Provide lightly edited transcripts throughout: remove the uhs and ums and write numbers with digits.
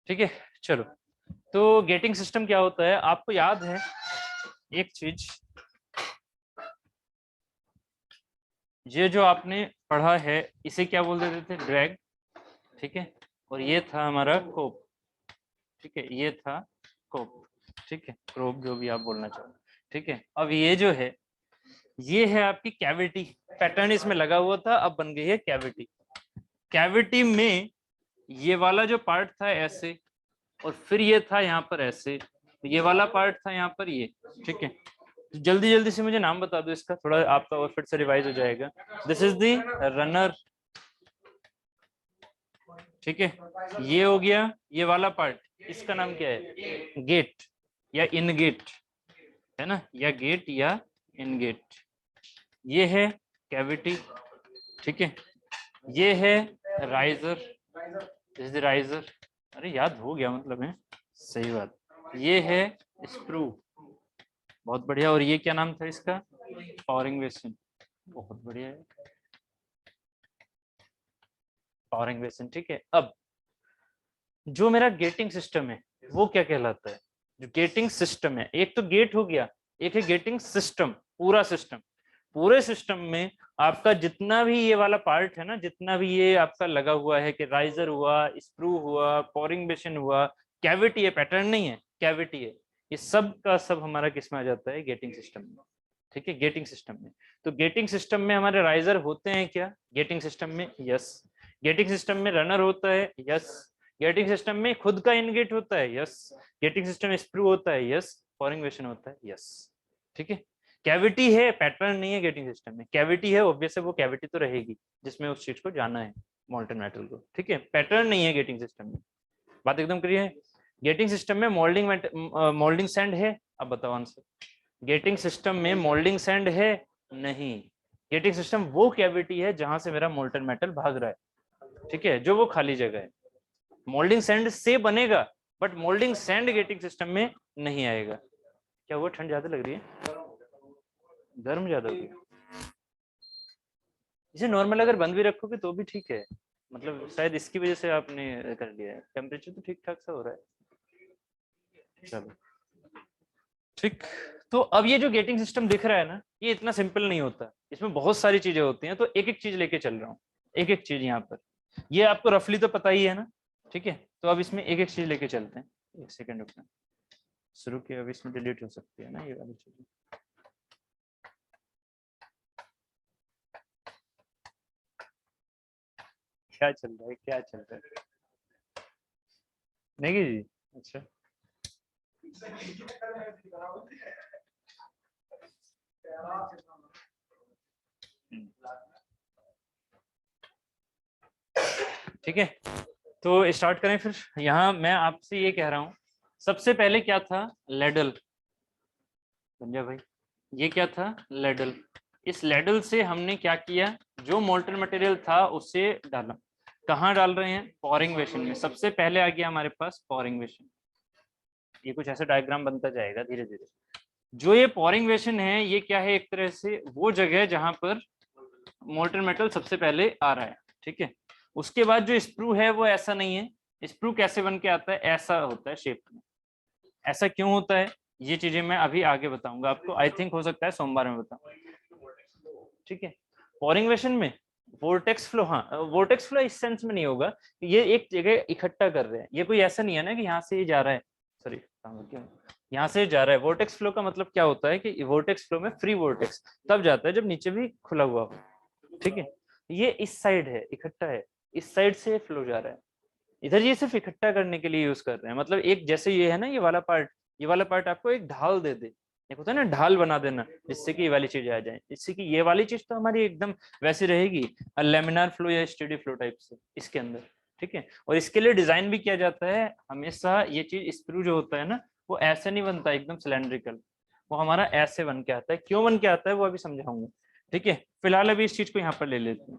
ठीक है, चलो। तो गेटिंग सिस्टम क्या होता है, आपको याद है एक चीज, ये जो आपने पढ़ा है इसे क्या बोल देते थे, ड्रैग। ठीक है, और ये था हमारा कोप। ठीक है, ये था कोप। ठीक है, क्रोप, जो भी आप बोलना चाहो। ठीक है, अब ये जो है ये है आपकी कैविटी। पैटर्न इसमें लगा हुआ था, अब बन गई है कैविटी। कैविटी में ये वाला जो पार्ट था ऐसे, और फिर ये था यहाँ पर ऐसे, ये वाला पार्ट था यहाँ पर ये। ठीक है, जल्दी जल्दी से मुझे नाम बता दो इसका, थोड़ा आपका और फिर से रिवाइज हो जाएगा। This is the runner. ठीक है, ये हो गया ये वाला पार्ट, इसका नाम क्या है, गेट या इन गेट, है ना, या गेट या इन गेट। ये है कैविटी। ठीक है, ये है राइजर, इज द राइजर। अरे याद हो गया मतलब है, सही बात। ये है स्प्रू, बहुत बढ़िया। और ये क्या नाम था इसका, पावरिंग बेसिन, बहुत बढ़िया है, पावरिंग बेसिन। ठीक है, अब जो मेरा गेटिंग सिस्टम है वो क्या कहलाता है, जो गेटिंग सिस्टम है, एक तो गेट हो गया, एक है गेटिंग सिस्टम, पूरा सिस्टम। पूरे सिस्टम में आपका जितना भी ये वाला पार्ट है ना, जितना भी ये आपका लगा हुआ है कि राइजर हुआ, स्प्रू हुआ, पोरिंग बेसिन हुआ, कैविटी है, पैटर्न नहीं है, कैविटी है, ये सब का सब हमारा किस में आ जाता है, गेटिंग सिस्टम में। ठीक है, गेटिंग सिस्टम में। तो गेटिंग सिस्टम में हमारे राइजर होते हैं क्या, गेटिंग सिस्टम में, यस। गेटिंग सिस्टम में रनर होता है, यस। गेटिंग सिस्टम में खुद का इनगेट होता है, यस। गेटिंग सिस्टम स्प्रू होता है, यस। पोरिंग बेसिन होता है, यस। ठीक है, कैविटी है, पैटर्न नहीं है गेटिंग सिस्टम में। कैविटी है, ऑब्वियस है, वो कैविटी तो रहेगी जिसमें उस चीज को जाना है, मोल्टन मेटल को। ठीक है, पैटर्न नहीं है गेटिंग सिस्टम में। बात एकदम क्लियर है। गेटिंग सिस्टम में मोल्डिंग सैंड है, अब बताओ आंसर। गेटिंग सिस्टम में मोल्डिंग सैंड है नहीं। गेटिंग सिस्टम वो कैविटी है जहां से मेरा मोल्टन मेटल भाग रहा है। ठीक है, जो वो खाली जगह है, मोल्डिंग सैंड से बनेगा, but moulding sand getting system में नहीं आएगा। क्या हुआ, ठंड ज्यादा लग रही है, गर्म ज्यादा हो गया। इसे नॉर्मल अगर बंद भी रखोगे तो भी ठीक है, मतलब शायद इसकी वजह से आपने कर लिया है। टेम्परेचर तो ठीक ठाक सा हो रहा है, चलो ठीक। तो अब ये जो गेटिंग सिस्टम दिख रहा है ना, ये इतना सिंपल नहीं होता, इसमें बहुत सारी चीजें होती हैं। तो एक एक चीज लेके चल रहा हूँ, एक एक चीज यहाँ पर। ये आपको रफली तो पता ही है ना, ठीक है। तो अब इसमें एक एक चीज लेके चलते हैं। एक सेकेंड रुकना, शुरू किया, अब इसमें डिलीट हो सकती है ना ये वाली चीज। क्या चल रहा है, क्या चल रहा है, नहीं जी, अच्छा। ठीक है, तो स्टार्ट करें फिर। यहाँ मैं आपसे ये कह रहा हूँ, सबसे पहले क्या था, लेडल। संजय भाई, ये क्या था, लेडल। इस लेडल से हमने क्या किया, जो मोल्टन मटेरियल था उसे डाला। कहाँ डाल रहे हैं, पोरिंग बेसिन में। सबसे पहले आ गया हमारे पास पोरिंग बेसिन। ये कुछ ऐसा डायग्राम बनता जाएगा धीरे धीरे। जो ये पोरिंग बेसिन है, ये क्या है, एक तरह से वो जगह जहां पर मोल्टन मेटल सबसे पहले आ रहा है। ठीक है, उसके बाद जो स्प्रू है वो ऐसा नहीं है। स्प्रू कैसे बन के आता है, ऐसा होता है शेप में। ऐसा क्यों होता है, ये चीजें मैं अभी आगे बताऊंगा आपको। आई थिंक हो सकता है सोमवार में बताऊं। ठीक है, पोरिंग बेसिन में वोर्टेक्स फ्लो, हाँ वोर्टेक्स फ्लो इस सेंस में नहीं होगा कि ये एक जगह इकट्ठा कर रहे हैं। ये कोई ऐसा नहीं है ना कि यहाँ से ये जा रहा है, सॉरी यहाँ से जा रहा है। वोर्टेक्स फ्लो का मतलब क्या होता है कि वोर्टेक्स फ्लो में फ्री वोर्टेक्स तब जाता है जब नीचे भी खुला हुआ हो। ठीक है, ये इस साइड है, इकट्ठा है, इस साइड से फ्लो जा रहा है। इधर ये सिर्फ इकट्ठा करने के लिए यूज कर रहे हैं। मतलब एक जैसे ये है ना, ये वाला पार्ट, ये वाला पार्ट आपको एक ढाल दे दे, एक होता है ना ढाल बना देना, जिससे कि ये वाली चीज आ जाए, जिससे कि ये वाली चीज तो हमारी एकदम वैसी रहेगी, लेमिनार फ्लो या स्टेडी फ्लो टाइप से इसके अंदर। ठीक है, और इसके लिए डिजाइन भी किया जाता है हमेशा। ये चीज स्क्रू जो होता है ना, वो ऐसे नहीं बनता एकदम सिलेंड्रिकल, वो हमारा ऐसे बन के आता है। क्यों बन के आता है वो अभी समझाऊंगा। ठीक है, फिलहाल अभी इस चीज को यहाँ पर ले लेते हैं।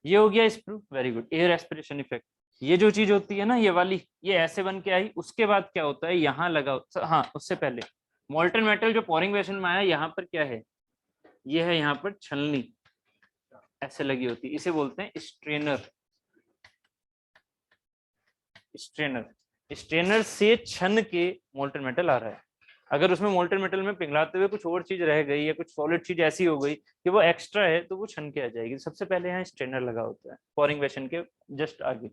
ये हो गया screw, very good, air aspiration effect. ये जो चीज होती है ना, ये वाली, ये ऐसे बन के आई। उसके बाद क्या होता है, यहाँ लगा, हाँ उससे पहले मोल्टन मेटल जो पोरिंग बेसिन में आया, यहाँ पर क्या है, ये है यहाँ पर छलनी ऐसे लगी होती है, इसे बोलते हैं स्ट्रेनर। स्ट्रेनर, स्ट्रेनर से छन के मोल्टन मेटल आ रहा है। अगर उसमें मोल्टन मेटल में पिघलाते हुए कुछ और चीज रह गई या कुछ सॉलिड चीज ऐसी हो गई कि वो एक्स्ट्रा है तो वो छन के आ जाएगी। सबसे पहले यहाँ स्ट्रेनर लगा होता है पोरिंग बेसिन के जस्ट आगे,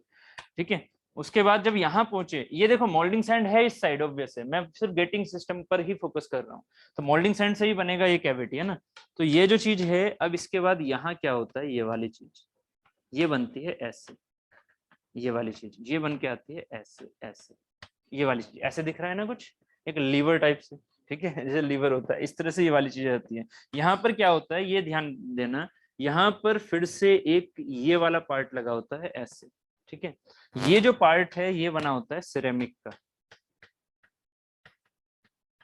ठीक है। उसके बाद जब यहाँ पहुंचे, ये देखो मोल्डिंग सैंड है इस साइड, ऑब्वियस है, मैं सिर्फ गेटिंग सिस्टम पर ही फोकस कर रहा हूँ, तो मोल्डिंग सैंड से ही बनेगा ये कैविटी, है ना। तो ये जो चीज है, अब इसके बाद यहाँ क्या होता है, ये वाली चीज ये बनती है ऐसे, ये वाली चीज ये बन के आती है ऐसे ऐसे, ये वाली चीज ऐसे दिख रहा है ना कुछ, एक लीवर टाइप से, ठीक है, जैसे लीवर होता है इस तरह से ये वाली चीजें आती है। यहाँ पर क्या होता है ये ध्यान देना, यहाँ पर फिर से एक ये वाला पार्ट लगा होता है ऐसे, ठीक है। ये जो पार्ट है ये बना होता है सिरेमिक का।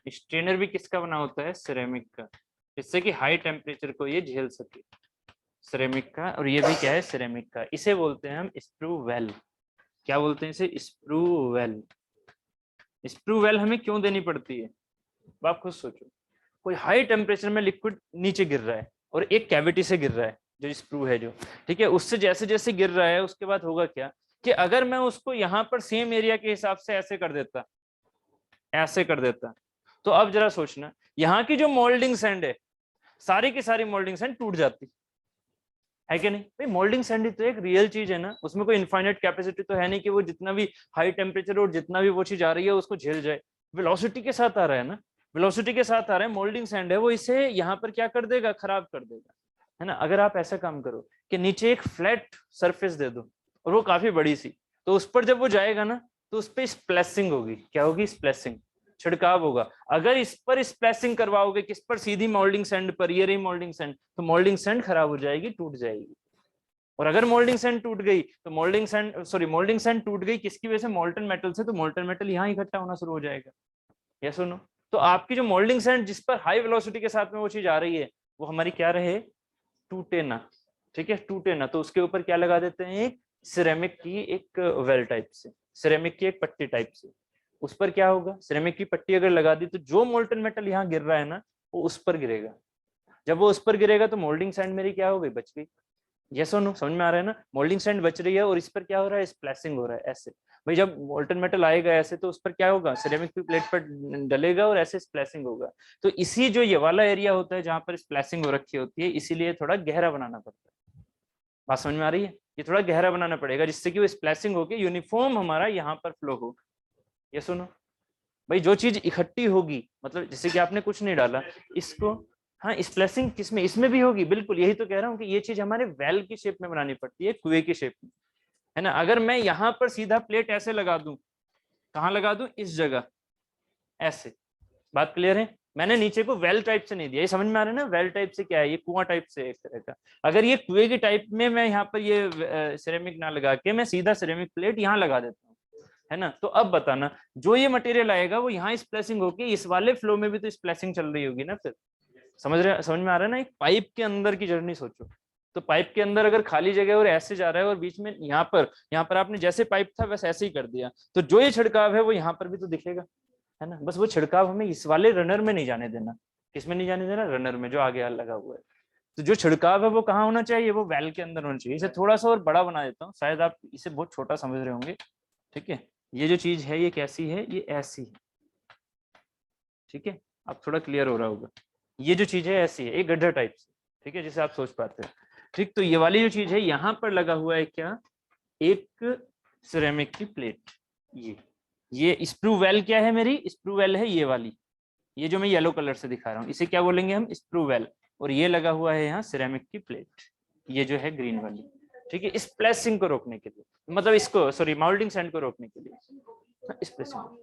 स्ट्रेनर भी किसका बना होता है, सिरेमिक का, जिससे कि हाई टेम्परेचर को ये झेल सके, सिरेमिक का। और ये भी क्या है, सिरेमिक का। इसे बोलते हैं हम स्प्रू वेल। क्या बोलते हैं इसे, स्प्रू वेल। स्प्रू वेल हमें क्यों देनी पड़ती है, आप खुद सोचो। कोई हाई टेम्परेचर में लिक्विड नीचे गिर रहा है और एक कैविटी से गिर रहा है जो स्प्रू है जो, ठीक है, उससे जैसे जैसे गिर रहा है उसके बाद होगा क्या कि अगर मैं उसको यहाँ पर सेम एरिया के हिसाब से ऐसे कर देता, ऐसे कर देता, तो अब जरा सोचना, यहाँ की जो मोल्डिंग सैंड है सारी की सारी मोल्डिंग सैंड टूट जाती है कि नहीं भाई। मोल्डिंग सैंड तो एक रियल चीज है ना, उसमें कोई इनफाइनाइट कैपेसिटी तो है नहीं कि वो जितना भी हाई टेम्परेचर और जितना भी वो चीज आ रही है उसको झेल जाए। वेलोसिटी के साथ आ रहा है ना, वेलोसिटी के साथ आ रहा है। मोल्डिंग सैंड है वो इसे यहाँ पर क्या कर देगा, खराब कर देगा, है ना। अगर आप ऐसा काम करो कि नीचे एक फ्लैट सरफेस दे दो और वो काफी बड़ी सी, तो उस पर जब वो जाएगा ना तो उस पर स्प्लैशिंग होगी। क्या होगी, स्प्लैशिंग, छिड़काव होगा। अगर इस पर स्प्लैशिंग करवाओगे, किस पर, सीधी मोल्डिंग सैंड पर, ये रही मोल्डिंग सैंड, तो मोल्डिंग सैंड खराब हो जाएगी, टूट जाएगी। और अगर मोल्डिंग सैंड टूट गई तो मोल्डिंग सैंड टूट गई किसकी वजह से, मोल्टन मेटल से, तो मोल्टन मेटल यहाँ इकट्ठा होना शुरू हो जाएगा। ये सुनो, तो आपकी जो मोल्डिंग सैंड जिस पर हाई वेलोसिटी के साथ में वो चीज आ रही है वो हमारी क्या रहे, टूटे ना, ठीक है, टूटे ना। तो उसके ऊपर क्या लगा देते हैं, एक सिरेमिक की एक वेल टाइप से, सिरेमिक की एक पट्टी टाइप से। उस पर क्या होगा, सिरेमिक की पट्टी अगर लगा दी तो जो मोल्टन मेटल यहाँ गिर रहा है ना वो उस पर गिरेगा। जब वो उस पर गिरेगा तो मोल्डिंग सैंड मेरी क्या हो गई, बच गई। यस और नो, समझ में आ रहा है ना। मोल्डिंग सैंड बच रही है और इस पर क्या हो रहा है, स्प्लैशिंग हो रहा है ऐसे। भाई जब मोल्टन मेटल आएगा ऐसे तो उस पर क्या होगा, सिरेमिक की प्लेट पर डलेगा और ऐसे स्प्लैशिंग होगा। तो इसी जो ये वाला एरिया होता है जहां पर स्प्लैशिंग हो रखी होती है, इसीलिए थोड़ा गहरा बनाना पड़ता है। बात समझ में आ रही है, ये थोड़ा गहरा बनाना पड़ेगा जिससे कि वो स्प्लैशिंग होकर यूनिफॉर्म हमारा यहाँ पर फ्लो हो। ये सुनो भाई, जो चीज इकट्ठी होगी, मतलब जैसे कि आपने कुछ नहीं डाला इसको, हाँ स्प्लैशिंग किसमें, इसमें भी होगी, बिल्कुल यही तो कह रहा हूँ कि ये चीज हमारे वेल की शेप में बनानी पड़ती है, कुएं की शेप में, है ना। अगर मैं यहाँ पर सीधा प्लेट ऐसे लगा दूं, कहाँ लगा दूं, इस जगह ऐसे, बात क्लियर है। मैंने नीचे को वेल टाइप से नहीं दिया, ये समझ में आ रहा है ना। वेल टाइप से क्या है, ये कुआं टाइप से एक तरह का। अगर ये कुएं की टाइप में मैं यहाँ पर ये सिरेमिक ना लगा के मैं सीधा सिरेमिक प्लेट यहाँ लगा देता हूँ, है ना। तो अब बताना, जो ये मटेरियल आएगा वो यहाँ स्प्लैशिंग होके इस वाले फ्लो में भी तो स्प्लैशिंग चल रही होगी ना फिर। समझ में आ रहा है ना। एक पाइप के अंदर की जर्नी सोचो, तो पाइप के अंदर अगर खाली जगह और ऐसे जा रहा है और बीच में यहाँ पर आपने जैसे पाइप था वैसे ऐसे ही कर दिया, तो जो ये छिड़काव है वो यहाँ पर भी तो दिखेगा, है ना। बस वो छिड़काव हमें इस वाले रनर में नहीं जाने देना। किसमें नहीं जाने देना, रनर में जो आगे लगा हुआ है। तो जो छिड़काव है वो कहाँ होना चाहिए, वो वेल के अंदर होना चाहिए। इसे थोड़ा सा और बड़ा बना देता हूँ, शायद आप इसे बहुत छोटा समझ रहे होंगे, ठीक है। ये जो चीज है ये कैसी है, ये ऐसी है, ठीक है, अब थोड़ा क्लियर हो रहा होगा। ये जो चीज है ऐसी है, एक गड्ढा टाइप से, ठीक है, जिसे आप सोच पाते हैं, ठीक। तो ये वाली जो चीज है यहाँ पर लगा हुआ है क्या, एक सिरेमिक की प्लेट। ये स्प्रू वेल क्या है, मेरी स्प्रू वेल है ये वाली, ये जो मैं येलो कलर से दिखा रहा हूँ इसे क्या बोलेंगे हम, स्प्रू वेल। और ये लगा हुआ है यहाँ सिरेमिक की प्लेट, ये जो है ग्रीन वाली, ठीक है, स्प्लैशिंग को रोकने के लिए, मतलब इसको सॉरी मोल्डिंग सैंड को रोकने के लिए, स्प्लैशिंग।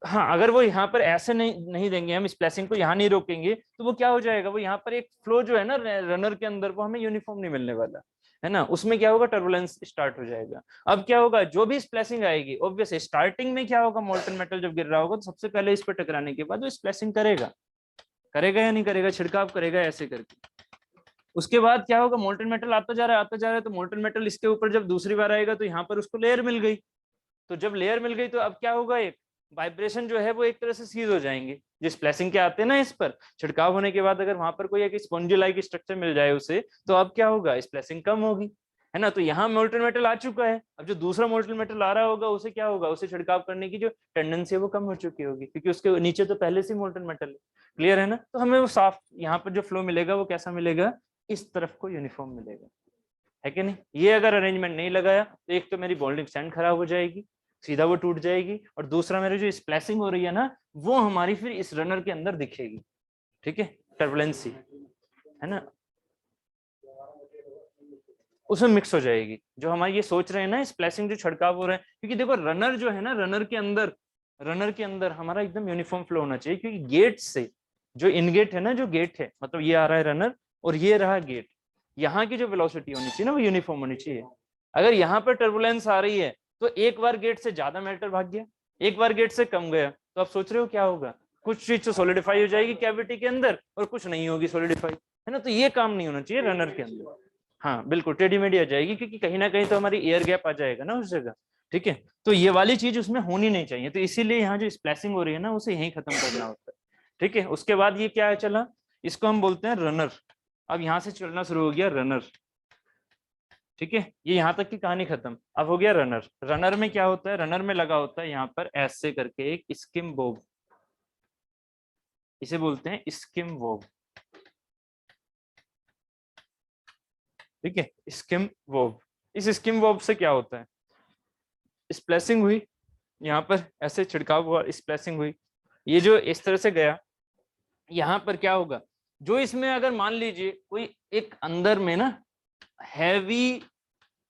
हाँ अगर वो यहाँ पर ऐसे नहीं देंगे, हम स्प्लैशिंग को यहाँ नहीं रोकेंगे, तो वो क्या हो जाएगा, वो यहाँ पर एक फ्लो जो है ना रनर के अंदर, वो हमें यूनिफॉर्म नहीं मिलने वाला, है ना। उसमें क्या होगा, टर्बुलेंस स्टार्ट हो जाएगा। अब क्या होगा, जो भी स्प्लैशिंग आएगी, ऑब्वियसली स्टार्टिंग में क्या होगा, मोल्टन मेटल जब गिर रहा होगा तो सबसे पहले इस पर टकराने के बाद वो स्प्लैशिंग करेगा, करेगा या नहीं करेगा, छिड़काव करेगा ऐसे करके। उसके बाद क्या होगा, मोल्टन मेटल आता जा रहा है आता जा रहा है, तो मोल्टन मेटल इसके ऊपर जब दूसरी बार आएगा तो यहाँ पर उसको लेयर मिल गई। तो जब लेयर मिल गई तो अब क्या होगा, एक वाइब्रेशन जो है वो एक तरह से सीज हो जाएंगे, जिस प्लेसिंग के आते हैं ना, इस पर छिड़काव होने के बाद अगर वहां पर कोई एक स्पॉन्जी लाइक स्ट्रक्चर मिल जाए उसे, तो अब क्या होगा, स्प्लैशिंग कम होगी, है ना। तो यहाँ मोल्टन मेटल आ चुका है, अब जो दूसरा मोल्टन मेटल आ रहा होगा उसे क्या होगा, उसे छिड़काव करने की जो टेंडेंसी है वो कम हो चुकी होगी, क्योंकि उसके नीचे तो पहले से मोल्टन मेटल है। क्लियर है ना। तो हमें वो साफ यहाँ पर जो फ्लो मिलेगा वो कैसा मिलेगा, इस तरफ को यूनिफॉर्म मिलेगा, है कि नहीं। ये अगर अरेंजमेंट नहीं लगाया तो एक तो मेरी बोल्डिंग स्टैंड खराब हो जाएगी, सीधा वो टूट जाएगी, और दूसरा मेरी जो स्प्लैशिंग हो रही है ना वो हमारी फिर इस रनर के अंदर दिखेगी, ठीक है, टर्बुलेंसी, है ना, उसमें मिक्स हो जाएगी। जो हमारी ये सोच रहे हैं ना स्प्लैशिंग जो छिड़काव हो रहा है, क्योंकि देखो रनर जो है ना, रनर के अंदर हमारा एकदम यूनिफॉर्म फ्लो होना चाहिए, क्योंकि गेट से जो इन गेट है ना, जो गेट है मतलब ये आ रहा है रनर और ये रहा गेट, यहाँ की जो वेलोसिटी होनी चाहिए ना वो यूनिफॉर्म होनी चाहिए। अगर यहाँ पर टर्बुलेंस आ रही है तो एक बार गेट से ज्यादा मेल्टर भाग गया, एक बार गेट से कम गया, तो आप सोच रहे हो क्या होगा, कुछ चीज तो सॉलिडिफाई हो जाएगी कैविटी के अंदर और कुछ नहीं होगी सॉलिडिफाई, है ना। तो ये काम नहीं होना चाहिए रनर के अंदर। हाँ बिल्कुल टेढ़ी मेढ़ी आ जाएगी, क्योंकि कहीं ना कहीं तो हमारी एयर गैप आ जाएगा ना उस जगह, ठीक है। तो ये वाली चीज उसमें होनी नहीं चाहिए, तो इसीलिए यहाँ जो स्प्लैशिंग हो रही है ना उसे यहीं खत्म करना होता है, ठीक है। उसके बाद ये क्या है चला, इसको हम बोलते हैं रनर। अब यहाँ से चलना शुरू हो गया रनर, ठीक है, ये यहाँ तक की कहानी खत्म। अब हो गया रनर। रनर में क्या होता है, रनर में लगा होता है यहाँ पर ऐसे करके एक स्किम वोव, इसे बोलते हैं स्किम वोव, ठीक है, स्किम वोव। इस स्किम वोव से क्या होता है, स्प्लैशिंग हुई यहाँ पर, ऐसे छिड़काव हुआ, स्प्लैशिंग हुई, ये जो इस तरह से गया, यहाँ पर क्या होगा, जो इसमें अगर मान लीजिए कोई एक अंदर में ना हैवी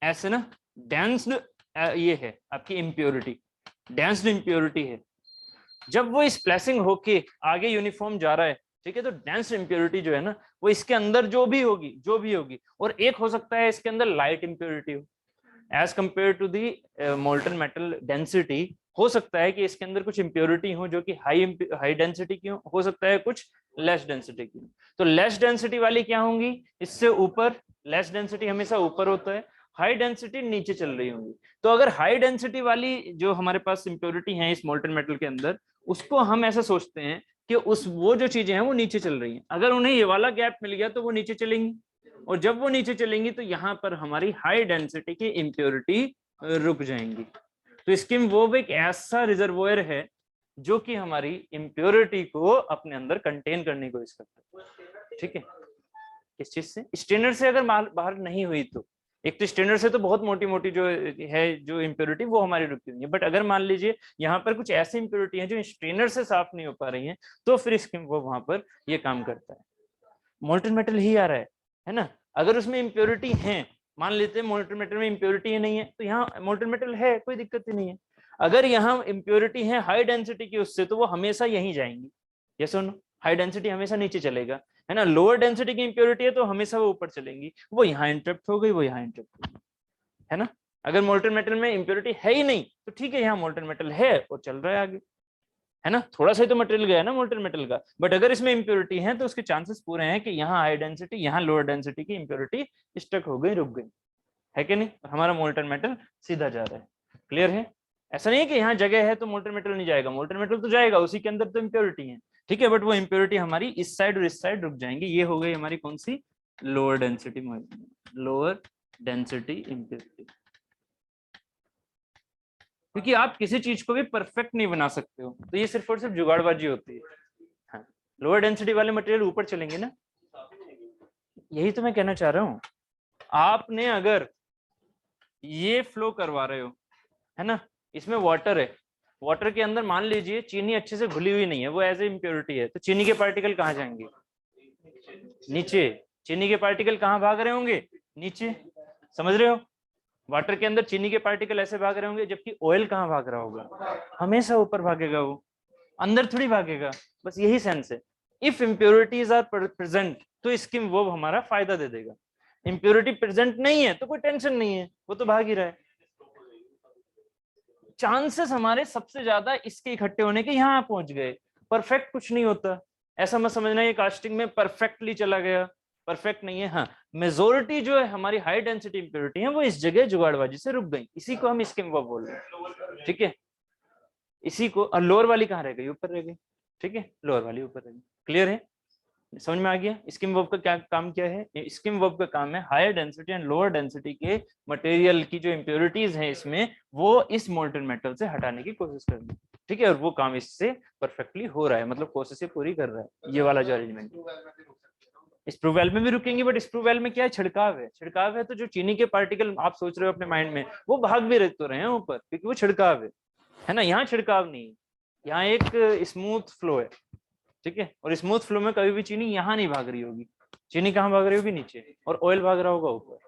ऐसे ना डेंस्ड ये है आपकी इम्प्योरिटी, डेंस्ड इम्प्योरिटी है, जब वो स्प्लैशिंग होके आगे यूनिफॉर्म जा रहा है, ठीक है, तो डेंस इम्प्योरिटी जो है ना वो इसके अंदर जो भी होगी, और एक हो सकता है इसके अंदर लाइट इम्प्योरिटी हो as compare to the molten metal density, हो सकता है कि इसके अंदर कुछ इम्प्योरिटी हो जो कि हाई डेंसिटी की हो सकता है कुछ लेस डेंसिटी की। तो लेस डेंसिटी वाली क्या होंगी, इससे ऊपर, लेस डेंसिटी हमेशा ऊपर होता है, हाई डेंसिटी नीचे चल रही होंगी। तो अगर हाई डेंसिटी वाली जो हमारे पास इम्प्योरिटी है इस मोल्टन मेटल के अंदर, उसको हम ऐसा सोचते हैं कि उस वो जो चीजें हैं वो नीचे चल रही हैं, अगर उन्हें ये वाला गैप मिल गया तो वो नीचे चलेंगी, और जब वो नीचे चलेंगी तो यहाँ पर हमारी हाई डेंसिटी की इम्प्योरिटी रुक जाएंगी। तो स्किम वो एक ऐसा रिजर्वोयर है जो कि हमारी इम्प्योरिटी को अपने अंदर कंटेन करने की कोशिश करता है, ठीक है। किस चीज से, स्ट्रेनर से अगर बाहर नहीं हुई तो, एक तो स्ट्रेनर से तो बहुत मोटी मोटी जो है जो इम्प्योरिटी वो हमारी रुकी हुई है, बट अगर मान लीजिए यहाँ पर कुछ ऐसी इम्प्योरिटी है जो स्ट्रेनर से साफ नहीं हो पा रही है, तो फिर स्किम वो वहां पर ये काम करता है। मोल्टन मेटल ही आ रहा है ना, अगर उसमें इम्प्योरिटी है, मान लेते हैं मोल्टन मेटल में इम्प्योरिटी नहीं है, तो यहाँ मोल्टन मेटल है, कोई दिक्कत ही नहीं है। अगर यहाँ इम्प्योरिटी है हाई डेंसिटी की उससे, तो वो हमेशा यहीं जाएंगी, ये सुनो, हाई डेंसिटी हमेशा नीचे चलेगा, है ना, लोअर डेंसिटी की इम्प्योरिटी है तो हमेशा वो ऊपर चलेंगी, वो यहाँ इंटरप्ट हो गई, वो यहाँ इंटरप्ट हो गई, है ना। अगर मोल्टन मेटल में इम्प्योरिटी है ही नहीं तो ठीक है, यहाँ मोल्टन मेटल है और चल रहा है आगे, है ना, थोड़ा सा तो मटेरियल गया ना मोल्टन मेटल का, बट अगर इसमें इम्प्योरिटी है तो उसके चांसेस पूरे हैं कि यहाँ हाई डेंसिटी, यहाँ लोअर डेंसिटी की इम्प्योरिटी स्टक हो गई, रुक गई, है कि नहीं, हमारा मोल्टन मेटल सीधा जा रहा है। क्लियर है, ऐसा नहीं है कि यहाँ जगह है तो मोल्टन मेटल नहीं जाएगा, मोल्टन मेटल तो जाएगा, उसी के अंदर तो इम्प्योरिटी है, ठीक है, बट वो इम्प्योरिटी हमारी इस साइड और इस साइड रुक जाएंगी। ये हो गई हमारी कौन सी, lower density, lower density impurity. क्योंकि आप किसी चीज को भी परफेक्ट नहीं बना सकते हो, तो ये सिर्फ और सिर्फ जुगाड़बाजी होती है। हाँ, लोअर डेंसिटी वाले मटेरियल ऊपर चलेंगे ना, यही तो मैं कहना चाह रहा हूँ। आपने अगर ये फ्लो करवा रहे हो, है ना, इसमें वाटर है, वाटर के अंदर मान लीजिए चीनी अच्छे से घुली हुई नहीं है, वो एज ए इम्प्योरिटी है, तो चीनी के पार्टिकल कहाँ जाएंगे, नीचे। चीनी के पार्टिकल कहाँ भाग रहे होंगे, नीचे, समझ रहे हो, वाटर के अंदर चीनी के पार्टिकल ऐसे भाग रहे होंगे, जबकि ऑयल कहाँ भाग रहा होगा, हमेशा ऊपर भागेगा, वो अंदर थोड़ी भागेगा, बस यही सेंस है। इफ इम्प्योरिटीज आर प्रेजेंट तो स्किम वो हमारा फायदा दे देगा, इम्प्योरिटी प्रेजेंट नहीं है तो कोई टेंशन नहीं है, वो तो भाग ही रहा है। चांसेस हमारे सबसे ज्यादा इसके इकट्ठे होने के यहाँ पहुंच गए, परफेक्ट कुछ नहीं होता, ऐसा मत समझना ये कास्टिंग में परफेक्टली चला गया, परफेक्ट नहीं है। हाँ, मेजोरिटी जो है हमारी हाई डेंसिटी इंप्योरिटी है वो इस जगह जुगाड़बाजी से रुक गई, इसी को हम स्किम वर्ब बोल रहे हैं, ठीक है, इसी को। और लोअर वाली कहाँ रह गई, ऊपर रह गई, ठीक है, लोअर वाली ऊपर रह गई। क्लियर है, समझ में आ गया? स्किम वर्ब का क्या काम क्या है? स्किम वर्ब का काम है higher density and lower density के मटेरियल की जो इम्प्योरिटीज हैं इसमें, वो इस मोल्टन मेटल से हटाने की कोशिश करनी। ठीक है, और वो काम इससे परफेक्टली हो रहा है, मतलब कोशिश पूरी कर रहा है ये वाला जो अरेंजमेंट। स्प्रू वेल में भी रुकेंगे, बट स्प्रू वेल में क्या है? छिड़काव है। छिड़काव है तो जो चीनी के पार्टिकल आप सोच रहे हो अपने माइंड में, वो भाग भी तो रहे हैं ऊपर, क्योंकि वो छिड़काव है ना। यहाँ छिड़काव नहीं है, यहाँ एक स्मूथ फ्लो है। ठीक है, और स्मूथ फ्लो में कभी भी चीनी यहाँ नहीं भाग रही होगी। चीनी कहाँ भाग रही होगी? नीचे, और ऑयल भाग रहा होगा ऊपर।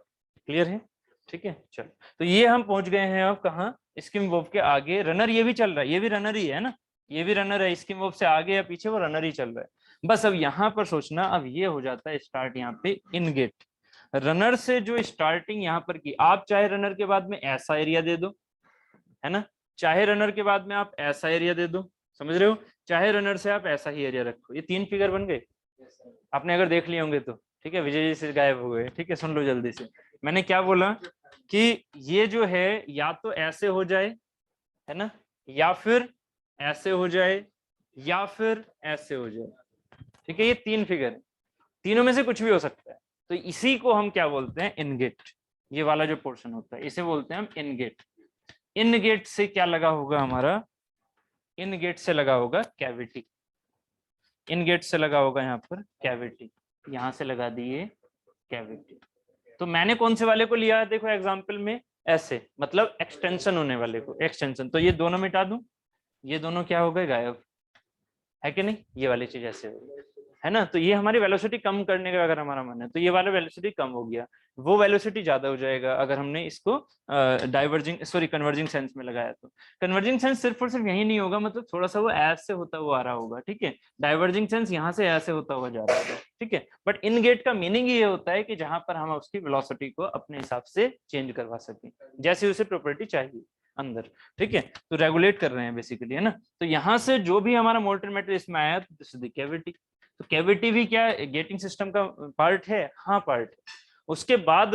क्लियर है? ठीक है, चलो। तो ये हम पहुंच गए हैं अब कहाँ? स्किम वर्ब के आगे रनर ये भी चल रहा है, ये भी रनर ही है ना, ये भी रनर है। स्किम वर्ब से आगे या पीछे वो रनर ही चल रहा है। बस अब यहाँ पर सोचना, अब ये हो जाता है स्टार्ट यहाँ पे इन गेट। रनर से जो स्टार्टिंग यहाँ पर की, आप चाहे रनर के बाद में ऐसा एरिया दे दो, है ना, चाहे रनर के बाद में आप ऐसा एरिया दे दो, समझ रहे हो, चाहे रनर से आप ऐसा ही एरिया रखो। ये 3 फिगर बन गए, आपने अगर देख लिए होंगे तो। ठीक है, विजय जी से गायब हो गए। ठीक है, सुन लो जल्दी से। मैंने क्या बोला कि ये जो है या तो ऐसे हो जाए, है ना, या फिर ऐसे हो जाए, या फिर ऐसे हो जाए। ठीक है, ये 3 फिगर है, तीनों में से कुछ भी हो सकता है। तो इसी को हम क्या बोलते हैं? इनगेट। ये वाला जो पोर्शन होता है इसे बोलते हैं हम इनगेट। इन गेट से क्या लगा होगा हमारा? इन गेट से लगा होगा कैविटी। इन गेट से लगा होगा यहाँ पर कैविटी, यहाँ से लगा दिए कैविटी। तो मैंने कौन से वाले को लिया है? देखो एग्जांपल में ऐसे, मतलब एक्सटेंशन होने वाले को, एक्सटेंशन। तो ये दोनों मिटा दूं, ये दोनों क्या हो गए? गायब, है कि नहीं? ये वाली चीज ऐसे होगी, है ना। तो ये हमारी वेलोसिटी कम करने का अगर हमारा मन है, तो ये वाला वेलोसिटी कम हो गया, वो वेलोसिटी ज्यादा हो जाएगा अगर हमने इसको कन्वर्जिंग सेंस में लगाया। तो कन्वर्जिंग सेंस सिर्फ और सिर्फ यही नहीं होगा, मतलब थोड़ा सा वो ऐसे होता हुआ आ रहा होगा। ठीक है, डाइवर्जिंग सेंस यहाँ से ऐसे होता हुआ जा रहा होगा। ठीक है, बट इन गेट का मीनिंग ये होता है कि जहां पर हम उसकी वेलोसिटी को अपने हिसाब से चेंज करवा सकें, जैसे उसे प्रॉपर्टी चाहिए अंदर। ठीक है, तो रेगुलेट कर रहे हैं बेसिकली, है ना। तो यहाँ से जो भी हमारा मोल्टन मेटल इसमें आया, दिस इज द कैविटी। तो कैविटी भी क्या गेटिंग सिस्टम का पार्ट है? हाँ, पार्ट है। उसके बाद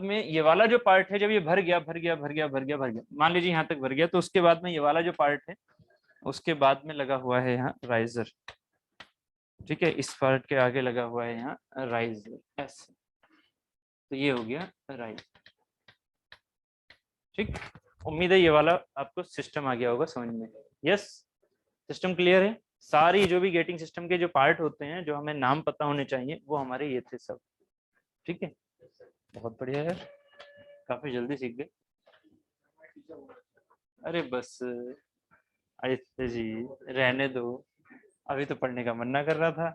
में ये वाला जो पार्ट है, जब ये भर गया भर गया भर गया भर गया भर गया, मान लीजिए यहाँ तक भर गया, तो उसके बाद में ये वाला जो पार्ट है, उसके बाद में लगा हुआ है यहाँ राइजर। ठीक है, इस पार्ट के आगे लगा हुआ है यहाँ राइजर, ऐसे। तो ये हो गया राइजर। ठीक, उम्मीद है ये वाला आपको सिस्टम आ गया होगा समझ में। यस, सिस्टम क्लियर है। सारी जो भी गेटिंग सिस्टम के जो पार्ट होते हैं, जो हमें नाम पता होने चाहिए, वो हमारे ये थे सब। ठीक है, बहुत बढ़िया यार, काफी जल्दी सीख गए। अरे बस आदित्य जी, रहने दो, अभी तो पढ़ने का मन ना कर रहा था।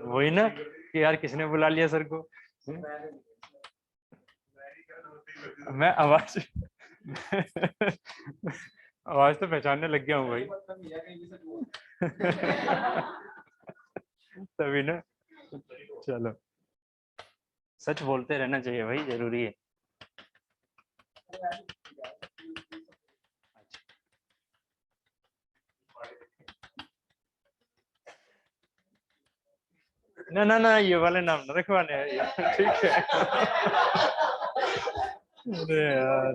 वही ना कि यार किसने बुला लिया सर को। मैं आवाज आवाज तो पहचानने लग गया हूँ भाई। तभी ना, चलो, सच बोलते रहना चाहिए भाई, जरूरी है। ना ना ना, ये वाले नाम ना रखवाने हैं। ठीक है। अरे यार,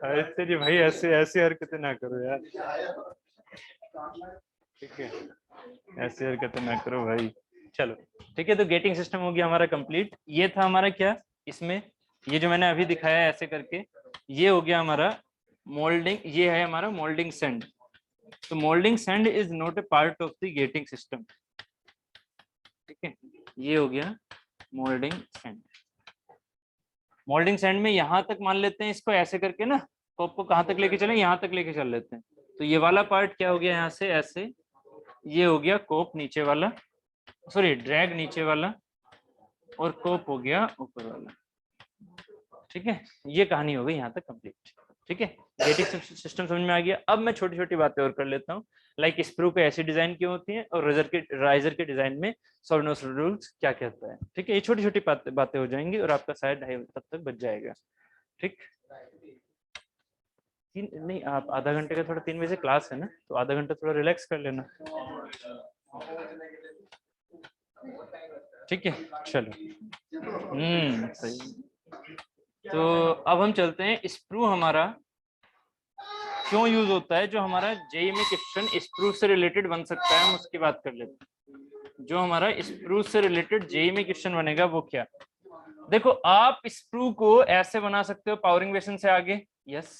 ऐसे जी भाई, ऐसे ऐसी हरकतें ना करो यार। ठीक है, ऐसी हरकतें ना करो भाई। चलो ठीक है, तो गेटिंग सिस्टम हो गया हमारा कंप्लीट। ये था हमारा क्या इसमें, ये जो मैंने अभी दिखाया है ऐसे करके, ये हो गया हमारा मोल्डिंग। ये है हमारा मोल्डिंग सैंड। तो moulding sand is not a part of the getting system. ठीक है, ये हो गया मोल्डिंग सैंड। मोल्डिंग सैंड में यहाँ तक मान लेते हैं इसको ऐसे करके ना, कोप को कहाँ तक लेके चले? यहाँ तक लेके चल लेते हैं। तो ये वाला पार्ट क्या हो गया यहाँ से ऐसे, ये हो गया कोप नीचे वाला, सॉरी ड्रैग नीचे वाला, और कोप हो गया ऊपर वाला। ठीक है, ये कहानी हो गई यहाँ तक कंप्लीट। ठीक है, गेटिंग सिस्टम समझ में आ गया। अब मैं छोटी छोटी बातें और कर लेता हूँ, लाइक स्प्रू पे ऐसी डिजाइन क्यों होती है, और राइजर के डिजाइन में सॉल्वनोस रूल्स क्या कहता है। ठीक है, ये छोटी छोटी बातें हो जाएंगी और आपका शायद 2.5 तब तक बच जाएगा। ठीक, 3 नहीं, आप आधा घंटे का, थोड़ा 3 बजे क्लास है ना, तो आधा घंटा थोड़ा रिलैक्स कर लेना। ठीक है, चलो। सही। तो अब हम चलते हैं, स्प्रू हमारा क्यों यूज होता है, जो हमारा जेईई में क्वेश्चन स्प्रू से रिलेटेड बन सकता है, हम उसकी बात कर लेते हैं। जो हमारा स्प्रू से रिलेटेड जेईई में क्वेश्चन बनेगा वो क्या, देखो आप स्प्रू को ऐसे बना सकते हो पावरिंग बेसिन से आगे, यस